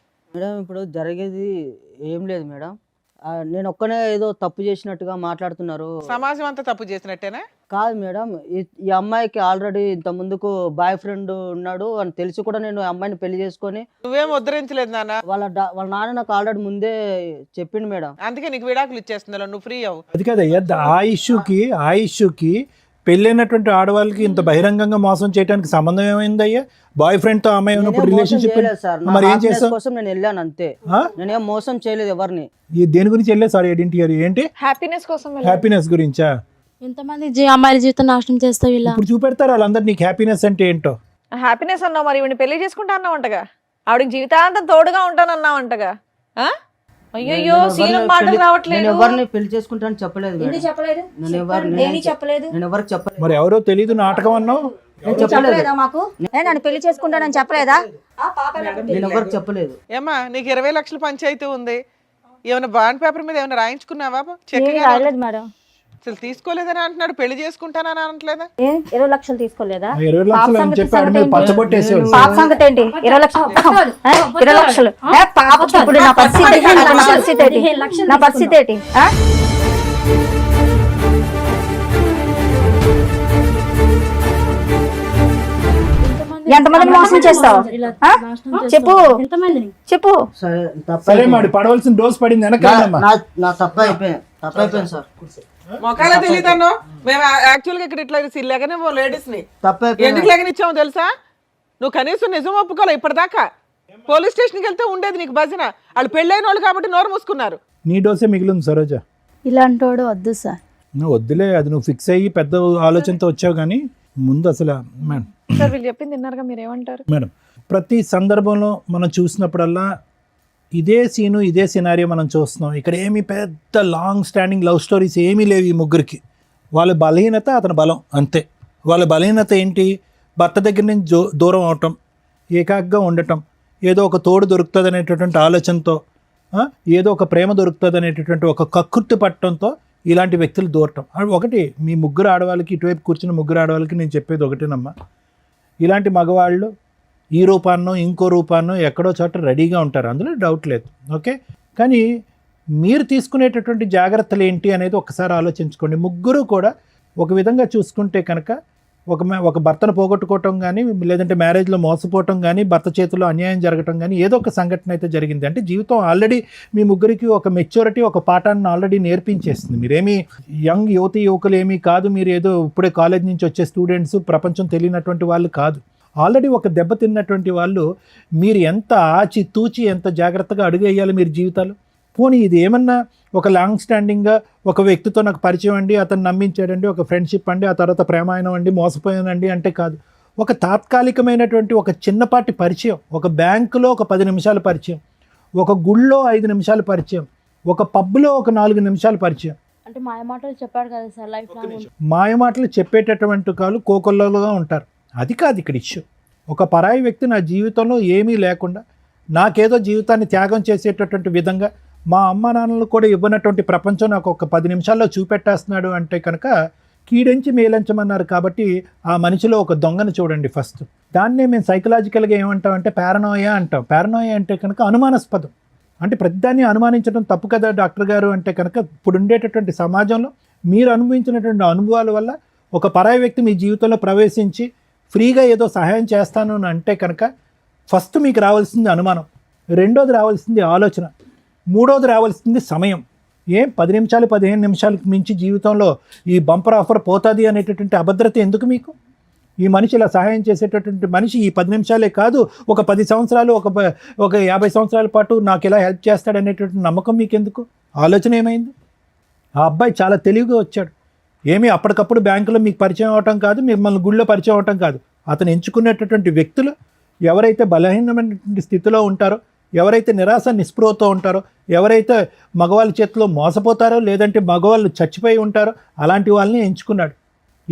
మేడం ఇప్పుడు జరిగేది ఏం లేదు మేడం. నేను ఒక్కనే ఏదో తప్పు చేసినట్టుగా మాట్లాడుతున్నారు. సమాజం అంతా తప్పు చేసినట్టేనా? కాదు మేడం, ఈ అమ్మాయికి ఆల్రెడీ ఇంత ముందుకు బాయ్ ఫ్రెండ్ ఉన్నాడు అని తెలిసి కూడా నేను ఆ అమ్మాయిని పెళ్లి చేసుకొని. నువ్వేం ఉద్ధరించలేదు నాన్న. వాళ్ళ నాన్న నాకు ఆల్రెడీ ముందే చెప్పిండు మేడం. అందుకే నీకు విడాకులు ఇచ్చేస్తున్నా, నువ్వు ఫ్రీ అవ్వు. అది కదయ్యా, ఆ ఇష్యూకి పెళ్ళైనటువంటి ఆడవాళ్ళకి ఇంత బహిరంగంగా మోసం చేయడానికి సంబంధం ఏమైందయ్యా? బాయ్ ఫ్రెండ్ తో అమ్మాయి ఉన్నప్పుడు రిలేషన్షిప్ మరి ఏం చేసావు? కోసం నేను వెళ్ళాను అంతే. నేనేం మోసం చేయలేదు ఎవరిని. దేని గురించి వెళ్ళే? సారీ ఏంటి? హ్యాపీనెస్ కోసం హ్యాపీనెస్ గురించా? ఎంతమంది అమ్మాయిల జీవితం నాశనం చేస్తావు ఇలా? ఇప్పుడు చూపెడతారు వాళ్ళందరూ నీకు హ్యాపీనెస్ అంటే ఏంటో. హ్యాపీనెస్ అన్నావు, మరి ఈవిని పెళ్లి చేసుకుంటా అన్నావంటగా, ఆవిడకి జీవితాంతం తోడుగా ఉంటానన్నావంటగా. అయ్యో సీను మాటలు రావట్లేదు. నేను ఎవరిని పెళ్లి చేసుకుంటానని చెప్పలేదు. ఎందుకు చెప్పలేదు? నేను ఎవరికి చెప్పలేదు. మరి ఎవరో తెలీదు నాటకం అన్నావు. చెప్పలేదా మాకు? నన్ను పెళ్లి చేసుకుంటానని చెప్పలేదా? నేను ఎవరికి చెప్పలేదు. ఏమా నీకు 20 లక్షల పంచాయతీ ఉంది, ఏమైనా బాండ్ పేపర్ మీద ఏమైనా రాయించుకున్నావా? రాయలేదు మేడం. అసలు తీసుకోలేదని అంటున్నాడు, పెళ్లి చేసుకుంటానని అనట్లేదా? 20 లక్షలు తీసుకోలేదా? 20 లక్షలు అని చెప్పాడు, మీరు పచ్చబొట్టేసేవాడు. పాప సంగతి ఏంటి? 20 లక్షలు 20 లక్షలు పాప. ఇప్పుడు నా పరిస్థితి ఏంటి? ఎంతమందిని మోసం చేస్తావు చెప్పు. సరే మరి పడవలసిన డోస్ పడింది వెనకాలమ్మా. నా తప్పు అయిపోయింది సార్. మొక్కలే తెలియదన్నో. మేము యాక్చువల్ గా ఇక్కడ ఇట్లా లేకనే లేడీస్ ని తప్పైపోయింది. ఎందుకు లేకనిచ్చామో తెలుసా? నువ్వు కనీసం నిజం ఒప్పుకోలే ఇప్పటిదాకా. పోలీస్ స్టేషన్కి వెళ్తే ఉండేది నీకు భజన. వాళ్ళు పెళ్ళైన వాళ్ళు కాబట్టి నోరు మూసుకున్నారు. నీ డోసే మిగిలింది సరోజ. ఇలాంటోడు వద్దు సార్. నువ్వు వద్దులే, అది నువ్వు ఫిక్స్ అయ్యి పెద్ద ఆలోచనతో వచ్చావు. కానీ ముందు అసలు మేడం సార్ వీళ్ళు చెప్పింది విన్నారుగా, మీరు ఏమంటారు? మేడం ప్రతి సందర్భంలో మనం చూసినప్పుడల్లా ఇదే సీను ఇదే సినారియో మనం చూస్తున్నాం. ఇక్కడ ఏమి పెద్ద లాంగ్ స్టాండింగ్ లవ్ స్టోరీస్ ఏమీ లేవు ఈ ముగ్గురికి. వాళ్ళ బలహీనత అతని బలం అంతే. వాళ్ళ బలహీనత ఏంటి? భర్త దగ్గర నుంచి దూరం అవటం, ఏకాగ్గా ఉండటం, ఏదో ఒక తోడు దొరుకుతుంది అనేటటువంటి ఆలోచనతో, ఏదో ఒక ప్రేమ దొరుకుతుంది అనేటటువంటి ఒక కక్కుర్తి పట్టడంతో ఇలాంటి వ్యక్తులు దూరటం. ఒకటి మీ ముగ్గురు ఆడవాళ్ళకి, ఇటువైపు కూర్చున్న ముగ్గురు ఆడవాళ్ళకి నేను చెప్పేది ఒకటేనమ్మా, ఇలాంటి మగవాళ్ళు ఈ రూపాన్నో ఇంకో రూపాన్నో ఎక్కడో చోట రెడీగా ఉంటారు, అందులో డౌట్ లేదు. ఓకే, కానీ మీరు తీసుకునేటటువంటి జాగ్రత్తలు ఏంటి అనేది ఒకసారి ఆలోచించుకోండి. ముగ్గురు కూడా ఒక విధంగా చూసుకుంటే కనుక ఒక భర్తను పోగొట్టుకోవటం కానీ, లేదంటే మ్యారేజ్లో మోసపోవటం కానీ, భర్త చేతిలో అన్యాయం జరగటం కానీ ఏదో ఒక సంఘటన అయితే జరిగింది. అంటే జీవితం ఆల్రెడీ మీ ముగ్గురికి ఒక మెచ్యూరిటీ, ఒక పాఠాన్ని ఆల్రెడీ నేర్పించేస్తుంది. మీరేమీ యంగ్ యువకులు ఏమీ కాదు, మీరు ఏదో ఇప్పుడే కాలేజ్ నుంచి వచ్చే స్టూడెంట్స్, ప్రపంచం తెలియనటువంటి వాళ్ళు కాదు. ఆల్రెడీ ఒక దెబ్బ తిన్నటువంటి వాళ్ళు. మీరు ఎంత ఆచి తూచి ఎంత జాగ్రత్తగా అడుగు వేయాలి మీరు జీవితాలు. పోనీ ఇది ఏమన్నా ఒక లాంగ్ స్టాండింగ్గా ఒక వ్యక్తితో నాకు పరిచయం అండి, అతను నమ్మించాడండి, ఒక ఫ్రెండ్షిప్ అండి, ఆ తర్వాత ప్రేమాయణం అండి, మోసపోయానండి అంటే కాదు. ఒక తాత్కాలికమైనటువంటి ఒక చిన్నపాటి పరిచయం, ఒక బ్యాంకులో ఒక 10 నిమిషాల పరిచయం, ఒక గుళ్ళో 5 నిమిషాలు పరిచయం, ఒక పబ్లో ఒక 4 నిమిషాలు పరిచయం. అంటే మాయ మాటలు చెప్పాడు కదా సార్, లైఫ్ లాంగ్ మాయమాటలు చెప్పేటటువంటి కాళ్ళు కోకొల్లలుగా ఉంటారు. అది కాదు ఇక్కడ ఇష్యూ. ఒక పరాయి వ్యక్తి నా జీవితంలో ఏమీ లేకుండా నాకేదో జీవితాన్ని త్యాగం చేసేటటువంటి విధంగా మా అమ్మ నాన్నలు కూడా ఇవ్వనటువంటి ప్రపంచం నాకు ఒక 10 నిమిషాల్లో చూపెట్టేస్తున్నాడు అంటే కనుక కీడించి మేలంచమన్నారు. కాబట్టి ఆ మనిషిలో ఒక దొంగను చూడండి ఫస్ట్. దాన్నే మేము సైకలాజికల్గా ఏమంటామంటే పారనోయా అంటాం. పారనోయా అంటే కనుక అనుమానాస్పదం. అంటే ప్రతిదాన్ని అనుమానించడం తప్పు కదా డాక్టర్ గారు అంటే కనుక ఇప్పుడు ఉండేటటువంటి సమాజంలో మీరు అనుభవించినటువంటి అనుభవాల వల్ల ఒక పరాయి వ్యక్తి మీ జీవితంలో ప్రవేశించి ఫ్రీగా ఏదో సహాయం చేస్తాను అని అంటే కనుక ఫస్ట్ మీకు రావాల్సింది అనుమానం, రెండోది రావాల్సింది ఆలోచన, మూడోది రావాల్సింది సమయం. 10 నిమిషాలు 15 నిమిషాలకు మించి జీవితంలో ఈ బంపర్ ఆఫర్ పోతుంది అనేటటువంటి అభద్రత ఎందుకు మీకు? ఈ మనిషి ఇలా సహాయం చేసేటటువంటి మనిషి ఈ 10 నిమిషాలే కాదు, ఒక 10 సంవత్సరాలు ఒక 50 సంవత్సరాల పాటు నాకు ఇలా హెల్ప్ చేస్తాడనేటటువంటి నమ్మకం మీకు ఎందుకు? ఆలోచన ఏమైంది? ఆ అబ్బాయి చాలా తెలివిగా వచ్చాడు. ఏమీ అప్పటికప్పుడు బ్యాంకులో మీకు పరిచయం అవటం కాదు, మిమ్మల్ని గుళ్ళో పరిచయం అవటం కాదు. అతను ఎంచుకునేటటువంటి వ్యక్తులు ఎవరైతే బలహీనమైనటువంటి స్థితిలో ఉంటారో, ఎవరైతే నిరాశ నిస్పృహతో ఉంటారో, ఎవరైతే మగవాళ్ళ చేతిలో మోసపోతారో లేదంటే మగవాళ్ళు చచ్చిపోయి ఉంటారో అలాంటి వాళ్ళని ఎంచుకున్నాడు.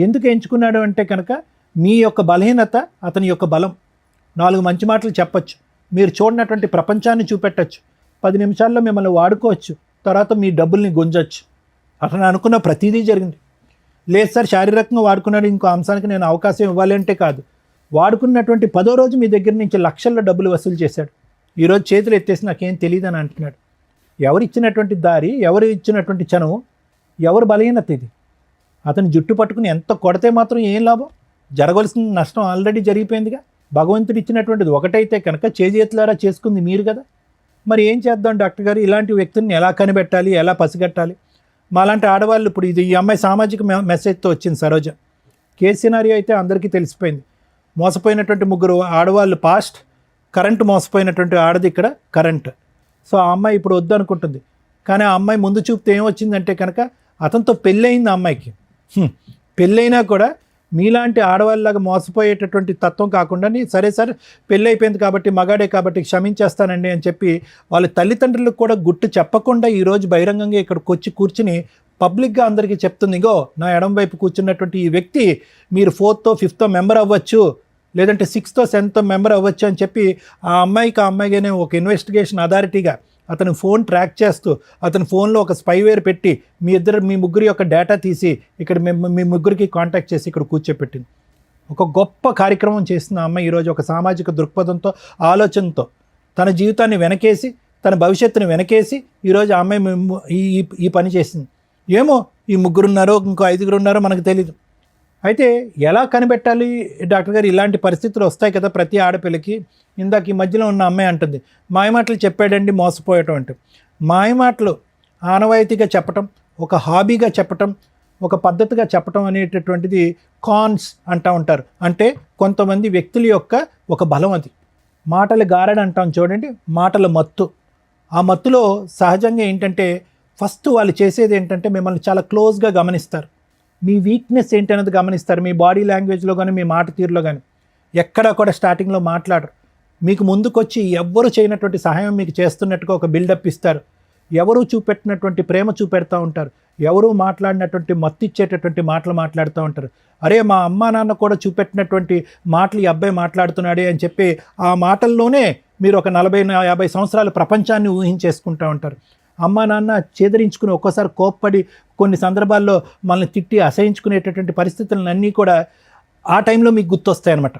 ఎందుకు ఎంచుకున్నాడు అంటే కనుక మీ యొక్క బలహీనత అతని యొక్క బలం. 4 మంచి మాటలు చెప్పచ్చు, మీరు చూడనటువంటి ప్రపంచాన్ని చూపెట్టచ్చు, 10 నిమిషాల్లో మిమ్మల్ని వాడుకోవచ్చు, తర్వాత మీ డబ్బుల్ని గుంజచ్చు. అతను అనుకున్న ప్రతిదీ జరిగింది. లేదు సార్ శారీరకంగా వాడుకున్నాడు, ఇంకో అంశానికి నేను అవకాశం ఇవ్వాలి అంటే కాదు. వాడుకున్నటువంటి 10వ రోజు మీ దగ్గర నుంచి లక్షల్లో డబ్బులు వసూలు చేశాడు. ఈరోజు చేతులు ఎత్తేసి నాకేం తెలియదు అని అంటున్నాడు. ఎవరు ఇచ్చినటువంటి దారి, ఎవరు ఇచ్చినటువంటి చనువు, ఎవరు బలహీనత ఇది? అతను జుట్టు పట్టుకుని ఎంత కొడితే మాత్రం ఏం లాభం? జరగవలసిన నష్టం ఆల్రెడీ జరిగిపోయిందిగా. భగవంతుడు ఇచ్చినటువంటిది ఒకటైతే కనుక చేతులారా చేసుకుంది మీరు కదా. మరి ఏం చేద్దాం డాక్టర్ గారు? ఇలాంటి వ్యక్తుల్ని ఎలా కనిపెట్టాలి, ఎలా పసిగట్టాలి? మాలాంటి ఆడవాళ్ళు ఇప్పుడు ఈ అమ్మాయి సామాజిక మెసేజ్తో వచ్చింది సరోజ. కేసు సినారియో అయితే అందరికీ తెలిసిపోయింది. మోసపోయినటువంటి 3 ఆడవాళ్ళు పాస్ట్, కరెంటు మోసపోయినటువంటి ఆడది ఇక్కడ కరెంట్. సో ఆ అమ్మాయి ఇప్పుడు వద్దు అనుకుంటుంది. కానీ ఆ అమ్మాయి ముందు చూపుతో ఏమొచ్చిందంటే కనుక అతనితో పెళ్ళయింది. ఆ అమ్మాయికి పెళ్ళైనా కూడా మీలాంటి ఆడవాళ్ళలాగా మోసపోయేటటువంటి తత్వం కాకుండా సరే పెళ్ళి అయిపోయింది కాబట్టి మగాడే కాబట్టి క్షమించేస్తానండి అని చెప్పి వాళ్ళ తల్లిదండ్రులకు కూడా గుట్టు చెప్పకుండా ఈరోజు బహిరంగంగా ఇక్కడికి వచ్చి కూర్చుని పబ్లిక్గా అందరికీ చెప్తుంది, ఇగో నా ఎడం వైపు కూర్చున్నటువంటి ఈ వ్యక్తి మీరు 4th, 5th మెంబర్ అవ్వచ్చు, లేదంటే 6th, 7th మెంబర్ అవ్వచ్చు అని చెప్పి ఆ అమ్మాయిగానే ఒక ఇన్వెస్టిగేషన్ అథారిటీగా అతను ఫోన్ ట్రాక్ చేస్తూ అతని ఫోన్లో ఒక స్పైవేర్ పెట్టి మీ ముగ్గురి యొక్క డేటా తీసి ఇక్కడ మీ ముగ్గురికి కాంటాక్ట్ చేసి ఇక్కడ కూర్చోపెట్టింది. ఒక గొప్ప కార్యక్రమం చేసిన అమ్మాయి ఈరోజు ఒక సామాజిక దృక్పథంతో, ఆలోచనతో తన జీవితాన్ని వెనకేసి, తన భవిష్యత్తుని వెనకేసి ఈరోజు ఆ అమ్మాయి ఈ పని చేసింది. ఏమో ఈ 3 ఉన్నారో ఇంకో 5 ఉన్నారో మనకు తెలీదు. అయితే ఎలా కనిపెట్టాలి డాక్టర్ గారు? ఇలాంటి పరిస్థితులు వస్తాయి కదా ప్రతి ఆడపిల్లకి. ఇందాక ఈ మధ్యలో ఉన్న అమ్మాయి అంటుంది మాయమాటలు చెప్పాడండి మోసపోయటం అంటే. మాయమాటలు ఆనవాయితీగా చెప్పటం, ఒక హాబీగా చెప్పటం, ఒక పద్ధతిగా చెప్పటం అనేటటువంటిది కాన్స్ అంటూ ఉంటారు. అంటే కొంతమంది వ్యక్తుల యొక్క ఒక బలం అది. మాటలు గారడి అంటాం చూడండి, మాటల మత్తు. ఆ మత్తులో సహజంగా ఏంటంటే ఫస్ట్ వాళ్ళు చేసేది ఏంటంటే మిమ్మల్ని చాలా క్లోజ్గా గమనిస్తారు. మీ వీక్నెస్ ఏంటి అనేది గమనిస్తారు. మీ బాడీ లాంగ్వేజ్లో కానీ మీ మాట తీరులో కానీ ఎక్కడా కూడా స్టార్టింగ్లో మాట్లాడరు. మీకు ముందుకొచ్చి ఎవ్వరు చేయనటువంటి సహాయం మీకు చేస్తున్నట్టుగా ఒక బిల్డప్ ఇస్తారు. ఎవరు చూపెట్టినటువంటి ప్రేమ చూపెడతా ఉంటారు. ఎవరు మాట్లాడినటువంటి మత్తు ఇచ్చేటటువంటి మాటలు మాట్లాడుతూ ఉంటారు. అరే మా అమ్మా నాన్న కూడా చూపెట్టినటువంటి మాటలు ఈ అబ్బాయి మాట్లాడుతున్నాడే అని చెప్పి ఆ మాటల్లోనే మీరు ఒక 40-50 సంవత్సరాల ప్రపంచాన్ని ఊహించేసుకుంటూ ఉంటారు. అమ్మా నాన్న చేదరించుకుని ఒక్కోసారి కోప్పడి కొన్ని సందర్భాల్లో మనల్ని తిట్టి అసహించుకునేటటువంటి పరిస్థితులన్నీ కూడా ఆ టైంలో మీకు గుర్తొస్తాయి అన్నమాట.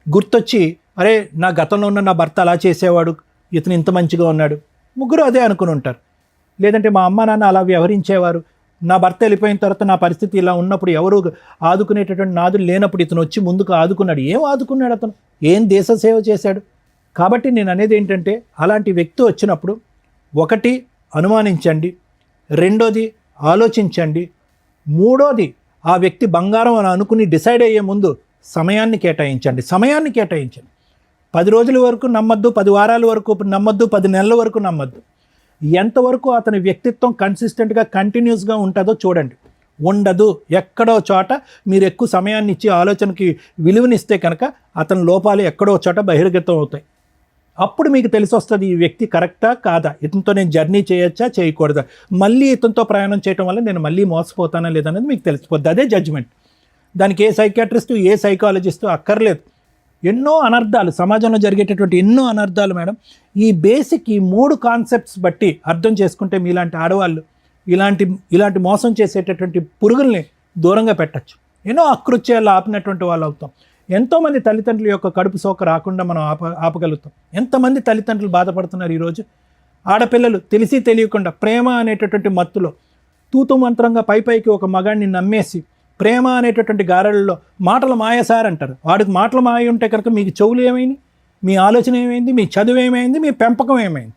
గుర్తొచ్చి అరే నా గతంలో ఉన్న నా భర్త అలా చేసేవాడు, ఇతను ఇంత మంచిగా ఉన్నాడు, ముగ్గురు అదే అనుకుని ఉంటారు. లేదంటే మా అమ్మ నాన్న అలా వ్యవహరించేవారు, నా భర్త వెళ్ళిపోయిన తర్వాత నా పరిస్థితి ఇలా ఉన్నప్పుడు ఎవరు ఆదుకునేటటువంటి నాదులు లేనప్పుడు ఇతను వచ్చి ముందుకు ఆదుకున్నాడు. ఏం ఆదుకున్నాడు అతను? ఏం దేశ సేవ చేశాడు? కాబట్టి నేను అనేది ఏంటంటే అలాంటి వ్యక్తి వచ్చినప్పుడు ఒకటి అనుమానించండి, రెండోది ఆలోచించండి, మూడోది ఆ వ్యక్తి బంగారం అని అనుకుని డిసైడ్ అయ్యే ముందు సమయాన్ని కేటాయించండి. 10 రోజుల వరకు నమ్మద్దు, 10 వారాల వరకు నమ్మద్దు, 10 నెలల వరకు నమ్మద్దు. ఎంతవరకు అతని వ్యక్తిత్వం కన్సిస్టెంట్గా కంటిన్యూస్గా ఉంటుందో చూడండి. ఉండదు, ఎక్కడో చోట మీరు ఎక్కువ సమయాన్ని ఇచ్చి ఆలోచనకి విలువనిస్తే కనుక అతని లోపాలు ఎక్కడో చోట బహిర్గతం అవుతాయి. అప్పుడు మీకు తెలిసి వస్తుంది ఈ వ్యక్తి కరెక్టా కాదా, ఇతనితో నేను జర్నీ చేయొచ్చా చేయకూడదా, మళ్ళీ ఇతనితో ప్రయాణం చేయడం వల్ల నేను మళ్ళీ మోసపోతానా లేదనేది మీకు తెలిసిపోద్ది. అదే జడ్జిమెంట్. దానికి ఏ సైకియాట్రిస్టు ఏ సైకాలజిస్టు అక్కర్లేదు. ఎన్నో అనర్థాలు సమాజంలో జరిగేటటువంటి ఎన్నో అనర్థాలు మేడం ఈ బేసిక్ ఈ 3 కాన్సెప్ట్స్ బట్టి అర్థం చేసుకుంటే మీలాంటి ఆడవాళ్ళు ఇలాంటి మోసం చేసేటటువంటి పురుగుల్ని దూరంగా పెట్టచ్చు. ఎన్నో అకృత్యాలు ఆపినటువంటి వాళ్ళు అవుతాం. ఎంతోమంది తల్లిదండ్రుల యొక్క కడుపు సోక రాకుండా మనం ఆపగలుగుతాం. ఎంతమంది తల్లిదండ్రులు బాధపడుతున్నారు ఈరోజు. ఆడపిల్లలు తెలిసి తెలియకుండా ప్రేమ అనేటటువంటి మత్తులో తూతు మంత్రంగా పైకి ఒక మగాడిని నమ్మేసి ప్రేమ అనేటటువంటి గారెలలో మాటలు మాయసార్ అంటారు. వాడికి మాటలు మాయ ఉంటే కనుక మీకు చెవులు ఏమైంది, మీ ఆలోచన ఏమైంది, మీ చదువు ఏమైంది, మీ పెంపకం ఏమైంది.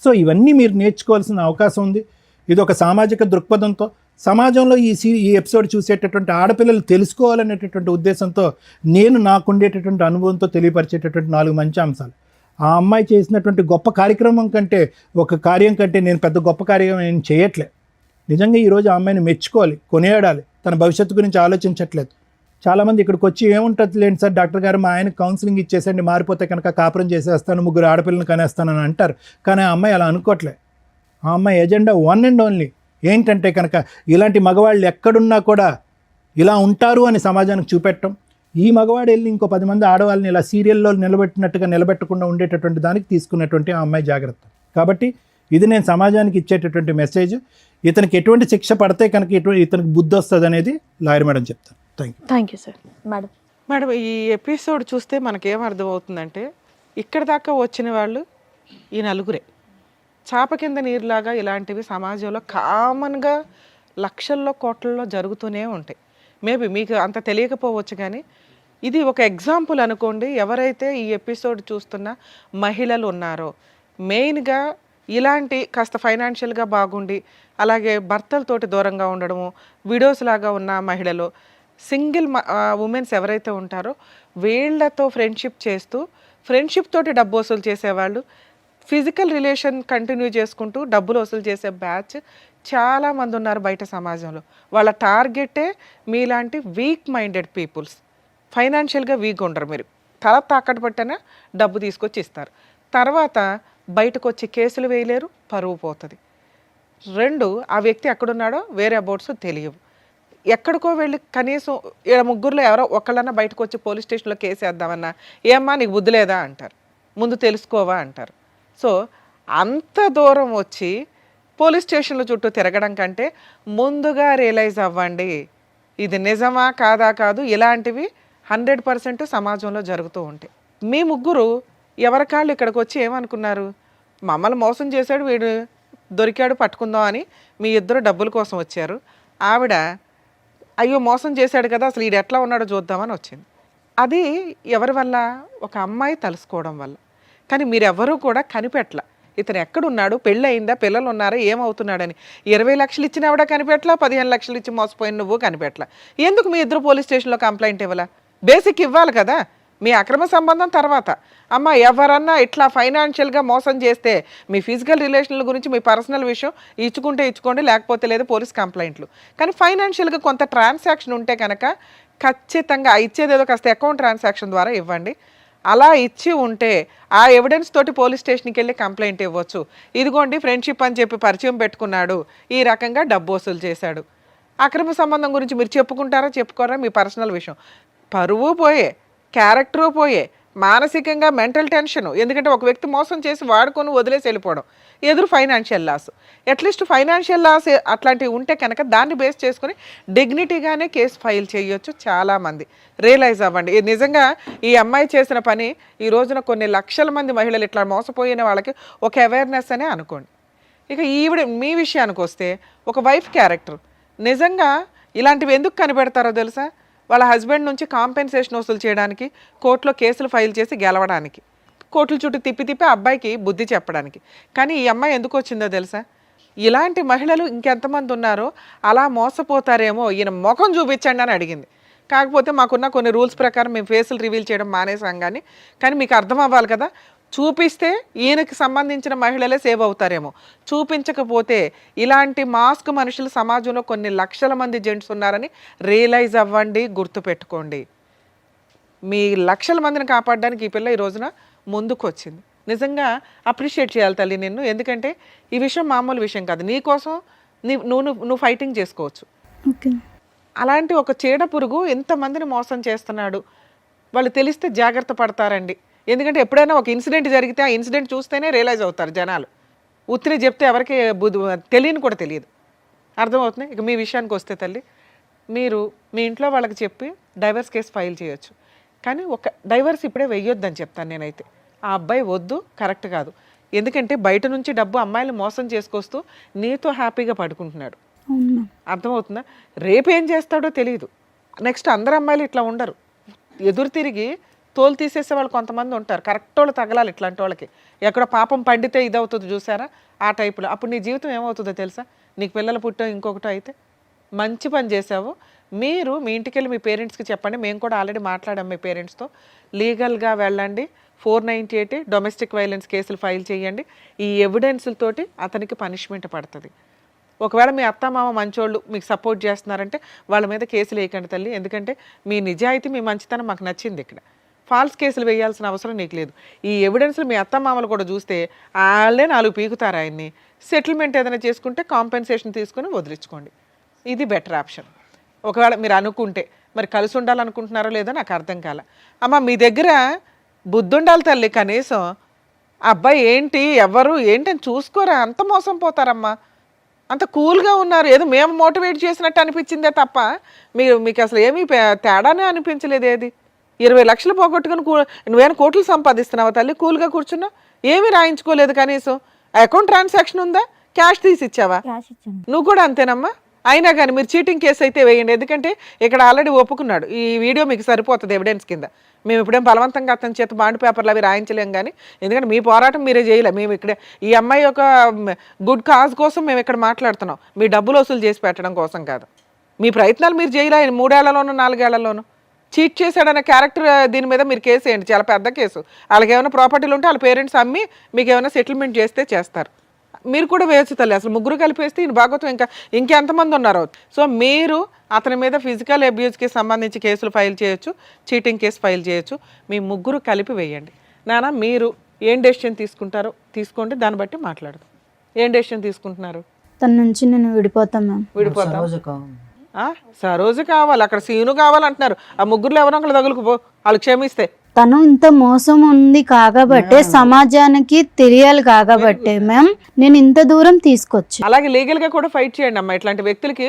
సో ఇవన్నీ మీరు నేర్చుకోవాల్సిన అవకాశం ఉంది. ఇది ఒక సామాజిక దృక్పథంతో సమాజంలో ఈ ఎపిసోడ్ చూసేటటువంటి ఆడపిల్లలు తెలుసుకోవాలనేటటువంటి ఉద్దేశంతో నేను నాకుండేటటువంటి అనుభవంతో తెలియపరిచేటటువంటి 4 మంచి అంశాలు. ఆ అమ్మాయి చేసినటువంటి గొప్ప కార్యక్రమం కంటే ఒక కార్యం కంటే నేను పెద్ద గొప్ప కార్యం నేను చేయట్లే. నిజంగా ఈరోజు ఆ అమ్మాయిని మెచ్చుకోవాలి, కొనియాడాలి. తన భవిష్యత్తు గురించి ఆలోచించట్లేదు. చాలామంది ఇక్కడికి వచ్చి ఏముంటుంది లేండి సార్, డాక్టర్ గారు మా ఆయనకు కౌన్సిలింగ్ ఇచ్చేసండి, మారిపోతే కనుక కాపురం చేసేస్తాను, 3 ఆడపిల్లలను కనేస్తానని అంటారు. కానీ ఆ అమ్మాయి అలా అనుకోవట్లే. ఆ అమ్మాయి ఎజెండా 1 and only ఏంటంటే కనుక ఇలాంటి మగవాళ్ళు ఎక్కడున్నా కూడా ఇలా ఉంటారు అని సమాజానికి చూపెట్టడం. ఈ మగవాడు వెళ్ళి ఇంకో 10 మంది ఆడవాళ్ళని ఇలా సీరియల్లో నిలబెట్టకుండా ఉండేటటువంటి దానికి తీసుకున్నటువంటి ఆ అమ్మాయి జాగ్రత్త. కాబట్టి ఇది నేను సమాజానికి ఇచ్చేటటువంటి మెసేజ్. ఇతనికి ఎటువంటి శిక్ష పడితే కనుక ఇతనికి బుద్ధి వస్తుంది అనేది లాయర్ మేడం చెప్తాను. Thank you sir. మేడం ఈ ఎపిసోడ్ చూస్తే మనకేం అర్థమవుతుందంటే ఇక్కడ దాకా వచ్చిన వాళ్ళు ఈ నలుగురే. చాప కింద నీరులాగా ఇలాంటివి సమాజంలో కామన్గా లక్షల్లో కోట్లలో జరుగుతూనే ఉంటాయి. మేబీ మీకు అంత తెలియకపోవచ్చు కానీ ఇది ఒక ఎగ్జాంపుల్ అనుకోండి. ఎవరైతే ఈ ఎపిసోడ్ చూస్తున్న మహిళలు ఉన్నారో మెయిన్గా ఇలాంటి కాస్త ఫైనాన్షియల్గా బాగుండి అలాగే భర్తలతోటి దూరంగా ఉండడము, విడోస్ లాగా ఉన్న మహిళలు, సింగిల్ ఉమెన్స్ ఎవరైతే ఉంటారో వీళ్ళతో ఫ్రెండ్షిప్ చేస్తూ ఫ్రెండ్షిప్ తోటి డబ్బు వసూలు చేసేవాళ్ళు, ఫిజికల్ రిలేషన్ కంటిన్యూ చేసుకుంటూ డబ్బులు వసూలు చేసే బ్యాచ్ చాలామంది ఉన్నారు బయట సమాజంలో. వాళ్ళ టార్గెటే మీలాంటి వీక్ మైండెడ్ పీపుల్స్. ఫైనాన్షియల్గా వీక్ ఉండరు, మీరు తల తాకట్టు పట్టినా డబ్బు తీసుకొచ్చి ఇస్తారు. తర్వాత బయటకు వచ్చి కేసులు వేయలేరు, పరువు పోతుంది. 2 ఆ వ్యక్తి ఎక్కడున్నాడో వేరే అబౌట్స్ తెలియవు. ఎక్కడికో వెళ్ళి కనీసం 3 ఎవరో ఒకళ్ళన్నా బయటకు వచ్చి పోలీస్ స్టేషన్లో కేసు వేద్దామన్నా ఏమ్మా నీకు బుద్ధి లేదా అంటారు, ముందు తెలుసుకోవా అంటారు. సో అంత దూరం వచ్చి పోలీస్ స్టేషన్ల చుట్టూ తిరగడం కంటే ముందుగా రియలైజ్ అవ్వండి ఇది నిజమా కాదా కాదు. ఇలాంటివి 100% సమాజంలో జరుగుతూ ఉంటాయి. మీ 3 ఎవరికాళ్ళు ఇక్కడికి వచ్చి ఏమనుకున్నారు, మమ్మల్ని మోసం చేశాడు వీడు దొరికాడు పట్టుకుందాం అని మీ 2 డబ్బుల కోసం వచ్చారు. ఆవిడ అయ్యో మోసం చేశాడు కదా అసలు వీడు ఎట్లా ఉన్నాడో చూద్దామని వచ్చింది. అది ఎవరి వల్ల, ఒక అమ్మాయి తెలుసుకోవడం వల్ల. కానీ మీరెవరూ కూడా కనిపెట్ల ఇతను ఎక్కడున్నాడు, పెళ్ళి అయిందా, పిల్లలు ఉన్నారా, ఏమవుతున్నాడని. 20 లక్షలు ఇచ్చిన ఆవిడ కనిపెట్ల, 15 లక్షలు ఇచ్చి మోసపోయిన నువ్వు కనిపెట్ల. ఎందుకు మీ 2 పోలీస్ స్టేషన్లో కంప్లైంట్ ఇవ్వాలా? బేసిక్ ఇవ్వాలి కదా. మీ అక్రమ సంబంధం తర్వాత అమ్మ ఎవరన్నా ఇట్లా ఫైనాన్షియల్గా మోసం చేస్తే మీ ఫిజికల్ రిలేషన్ల గురించి మీ పర్సనల్ విషయం ఇచ్చుకోండి, లేకపోతే లేదు పోలీస్ కంప్లైంట్లు. కానీ ఫైనాన్షియల్గా కొంత ట్రాన్సాక్షన్ ఉంటే కనుక ఖచ్చితంగా ఇచ్చేదేదో కాస్త అకౌంట్ ట్రాన్సాక్షన్ ద్వారా ఇవ్వండి. అలా ఇచ్చి ఉంటే ఆ ఎవిడెన్స్ తోటి పోలీస్ స్టేషన్కి వెళ్ళి కంప్లైంట్ ఇవ్వచ్చు. ఇదిగోండి ఫ్రెండ్షిప్ అని చెప్పి పరిచయం పెట్టుకున్నాడు, ఈ రకంగా డబ్బు వసూలు చేశాడు. అక్రమ సంబంధం గురించి మీరు చెప్పుకోరా మీ పర్సనల్ విషయం. పరువు పోయే, క్యారెక్టరు పోయే, మానసికంగా మెంటల్ టెన్షన్. ఎందుకంటే ఒక వ్యక్తి మోసం చేసి వాడుకొని వదిలేసి వెళ్ళిపోవడం, ఎదురు financial loss. At least financial loss అట్లాంటివి ఉంటే కనుక దాన్ని బేస్ చేసుకొని డిగ్నిటీగానే కేసు ఫైల్ చేయొచ్చు. చాలామంది రియలైజ్ అవ్వండి. నిజంగా ఈ అమ్మాయి చేసిన పని ఈ రోజున కొన్ని లక్షల మంది మహిళలు ఇట్లా మోసపోయిన వాళ్ళకి ఒక అవేర్నెస్ అనే అనుకోండి. ఇక ఈవిడ మీ విషయానికి వస్తే ఒక వైఫ్ క్యారెక్టర్. నిజంగా ఇలాంటివి ఎందుకు కనిపెడతారో తెలుసా? వాళ్ళ హస్బెండ్ నుంచి కాంపెన్సేషన్ వసూలు చేయడానికి, కోర్టులో కేసులు ఫైల్ చేసి గెలవడానికి, కోర్టుల చుట్టూ తిప్పి అబ్బాయికి బుద్ధి చెప్పడానికి. కానీ ఈ అమ్మాయి ఎందుకు వచ్చిందో తెలుసా? ఇలాంటి మహిళలు ఇంకెంతమంది ఉన్నారో అలా మోసపోతారేమో, ఈయన ముఖం చూపించండి అని అడిగింది. కాకపోతే మాకున్న కొన్ని రూల్స్ ప్రకారం మేము ఫేసులు రివీల్ చేయడం మానేసాం. కానీ మీకు అర్థం అవ్వాలి కదా, చూపిస్తే ఈయనకి సంబంధించిన మహిళలే సేవ్ అవుతారేమో, చూపించకపోతే ఇలాంటి మాస్క్ మనుషులు సమాజంలో కొన్ని లక్షల మంది జెంట్స్ ఉన్నారని రియలైజ్ అవ్వండి, గుర్తుపెట్టుకోండి. మీ లక్షల మందిని కాపాడడానికి ఈ పిల్ల ఈ రోజున ముందుకు వచ్చింది. నిజంగా అప్రిషియేట్ చేయాలి తల్లి నిన్ను. ఎందుకంటే ఈ విషయం మామూలు విషయం కాదు. నీ కోసం నువ్వు ఫైటింగ్ చేసుకోవచ్చు. ఓకే. అలాంటి ఒక చీడ పురుగు ఎంతమందిని మోసం చేస్తున్నాడు, వాళ్ళు తెలిస్తే జాగ్రత్త పడతారండి. ఎందుకంటే ఎప్పుడైనా ఒక ఇన్సిడెంట్ జరిగితే ఆ ఇన్సిడెంట్ చూస్తేనే రియలైజ్ అవుతారు జనాలు. ఉత్తిని చెప్తే ఎవరికి తెలియని కూడా తెలియదు. అర్థమవుతుంది. ఇక మీ విషయానికి వస్తే తల్లి, మీరు మీ ఇంట్లో వాళ్ళకి చెప్పి డైవర్స్ కేసు ఫైల్ చేయొచ్చు. కానీ ఒక డైవర్స్ ఇప్పుడే వెయ్యొద్దని చెప్తాను నేనైతే. ఆ అబ్బాయి వద్దు, కరెక్ట్ కాదు. ఎందుకంటే బయట నుంచి డబ్బు అమ్మాయిలు మోసం చేసుకొస్తూ నీతో హ్యాపీగా పడుకుంటున్నాడు. అర్థమవుతుందా? రేపు ఏం చేస్తాడో తెలియదు. నెక్స్ట్ అందరు అమ్మాయిలు ఇట్లా ఉండరు. ఎదురు తిరిగి తోలు తీసేసే వాళ్ళు కొంతమంది ఉంటారు. కరెక్ట్ వాళ్ళు తగలాలి ఇట్లాంటి వాళ్ళకి. ఎక్కడ పాపం పండితే ఇదవుతుంది చూసారా, ఆ టైపులో. అప్పుడు నీ జీవితం ఏమవుతుందో తెలుసా? నీకు పిల్లలు పుట్టో ఇంకొకటో అయితే. మంచి పని చేసావు. మీరు మీ ఇంటికి వెళ్ళి మీ పేరెంట్స్కి చెప్పండి. మేము కూడా ఆల్రెడీ మాట్లాడాం మీ పేరెంట్స్తో. లీగల్గా వెళ్ళండి. 498 డొమెస్టిక్ వైలెన్స్ కేసులు ఫైల్ చేయండి. ఈ ఎవిడెన్స్లతోటి అతనికి పనిష్మెంట్ పడుతుంది. ఒకవేళ మీ అత్తమామ మంచోళ్ళు మీకు సపోర్ట్ చేస్తున్నారంటే వాళ్ళ మీద కేసులు వేయకండి తల్లి. ఎందుకంటే మీ నిజాయితీ, మీ మంచితనం మాకు నచ్చింది. ఇక్కడ ఫాల్స్ కేసులు వేయాల్సిన అవసరం నీకు లేదు. ఈ ఎవిడెన్స్లు మీ అత్తమామలు కూడా చూస్తే వాళ్ళే 4 పీకుతారు ఆయన్ని. సెటిల్మెంట్ ఏదైనా చేసుకుంటే కాంపెన్సేషన్ తీసుకుని వదిలించుకోండి. ఇది బెటర్ ఆప్షన్. ఒకవేళ మీరు అనుకుంటే, మరి కలిసి ఉండాలనుకుంటున్నారో లేదో నాకు అర్థం కాల. అమ్మ మీ దగ్గర బుద్ధి ఉండాలి తల్లి కనీసం. అబ్బాయి ఏంటి ఎవరు ఏంటని చూసుకోరా, అంత మోసం పోతారమ్మా. అంత కూల్గా ఉన్నారు. ఏదో మేము మోటివేట్ చేసినట్టు అనిపించిందే తప్ప మీకు అసలు ఏమీ తేడానే అనిపించలేదు. ఏది 20 లక్షలు పోగొట్టుకుని నువ్వేమైనా కోట్లు సంపాదిస్తున్నావా తల్లి? కూల్గా కూర్చున్నా ఏమీ రాయించుకోలేదు కనీసం. అకౌంట్ ట్రాన్సాక్షన్ ఉందా? క్యాష్ తీసి ఇచ్చావా? నువ్వు కూడా అంతేనమ్మా. అయినా కానీ మీరు చీటింగ్ కేసు అయితే వేయండి. ఎందుకంటే ఇక్కడ ఆల్రెడీ ఒప్పుకున్నాడు. ఈ వీడియో మీకు సరిపోతుంది ఎవిడెన్స్ కింద. మేము ఇప్పుడేం బలవంతంగా అతని చేత బాండ్ పేపర్లు అవి రాయించలేం. కానీ ఎందుకంటే మీ పోరాటం మీరే చేయలే. మేము ఇక్కడ ఈ అమ్మాయి యొక్క గుడ్ కాజ్ కోసం మేము ఇక్కడ మాట్లాడుతున్నాం. మీ డబ్బులు వసూలు చేసి పెట్టడం కోసం కాదు. మీ ప్రయత్నాలు మీరు చేయలే. 3 ఏళ్లలోనూ 4 ఏళ్లలోనూ చీట్ చేశాడనే క్యారెక్టర్ దీని మీద మీరు కేసు వేయండి. చాలా పెద్ద కేసు. వాళ్ళకి ఏమైనా ప్రాపర్టీలు ఉంటే వాళ్ళ పేరెంట్స్ అమ్మి మీకు ఏమైనా సెటిల్మెంట్ చేస్తే చేస్తారు. మీరు కూడా వేయచ్చు తల్లి. అసలు ముగ్గురు కలిపేస్తే ఈయన భాగవతం ఇంకెంతమంది ఉన్నారు. సో మీరు అతని మీద ఫిజికల్ అబ్యూస్కి సంబంధించి కేసులు ఫైల్ చేయొచ్చు, చీటింగ్ కేసు ఫైల్ చేయొచ్చు. మీ ముగ్గురు కలిపి వేయండి. నాన్న మీరు ఏం డెసిషన్ తీసుకుంటారో తీసుకోండి, దాన్ని బట్టి మాట్లాడదాం. ఏం డెసిషన్ తీసుకుంటున్నారు? తన నుంచి నేను విడిపోతాం మ్యామ్. విడిపోతాం. సరోజ కావాలి. సరోజు కావాలి, అక్కడ సీను కావాలంటున్నారు. ఆ ముగ్గురులో ఎవరో ఒకరు తగులుకుపో, వాళ్ళు క్షమిస్తే. తను ఇంత మోసం ఉంది కాకబట్టే, సమాజానికి తెలియాలి కాకబట్టే మ్యామ్ నేను ఇంత దూరం తీసుకొచ్చి. అలాగే లీగల్గా కూడా ఫైట్ చేయండి అమ్మా. ఇట్లాంటి వ్యక్తులకి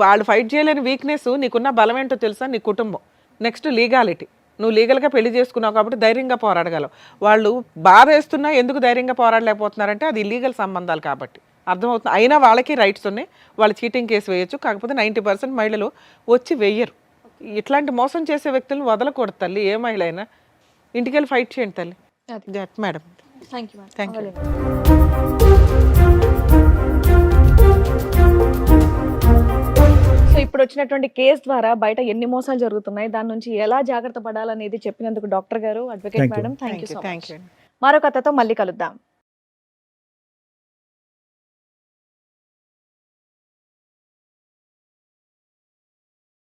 వాళ్ళు ఫైట్ చేయలేని వీక్నెస్ నీకున్న బలం ఏంటో తెలుసా? నీ కుటుంబం. Next legality. నువ్వు లీగల్గా పెళ్లి చేసుకున్నావు కాబట్టి ధైర్యంగా పోరాడగలవు. వాళ్ళు బాధ వేస్తున్నా ఎందుకు ధైర్యంగా పోరాడలేకపోతున్నారంటే అది ఇల్లీగల్ సంబంధాలు కాబట్టి. అర్థమవుతుంది. అయినా వాళ్ళకి రైట్స్ ఉన్నాయి. వాళ్ళు చీటింగ్ కేసు వేయొచ్చు. కాకపోతే 90% మహిళలు వచ్చి వెయ్యరు. ఇట్లాంటి మోసం చేసే వ్యక్తులను వదలకూడదు తల్లి. ఏ మహిళ అయినా ఇంటికి వెళ్ళి ఫైట్ చేయండి తల్లి. Madam thank you. సో ఇప్పుడు వచ్చినటువంటి కేసు ద్వారా బయట ఎన్ని మోసాలు జరుగుతున్నాయి, దాని నుంచి ఎలా జాగ్రత్త పడాలనేది చెప్పినందుకు డాక్టర్ గారు, advocate madam, thank you so much. మరో కథతో మళ్ళీ కలుద్దాం.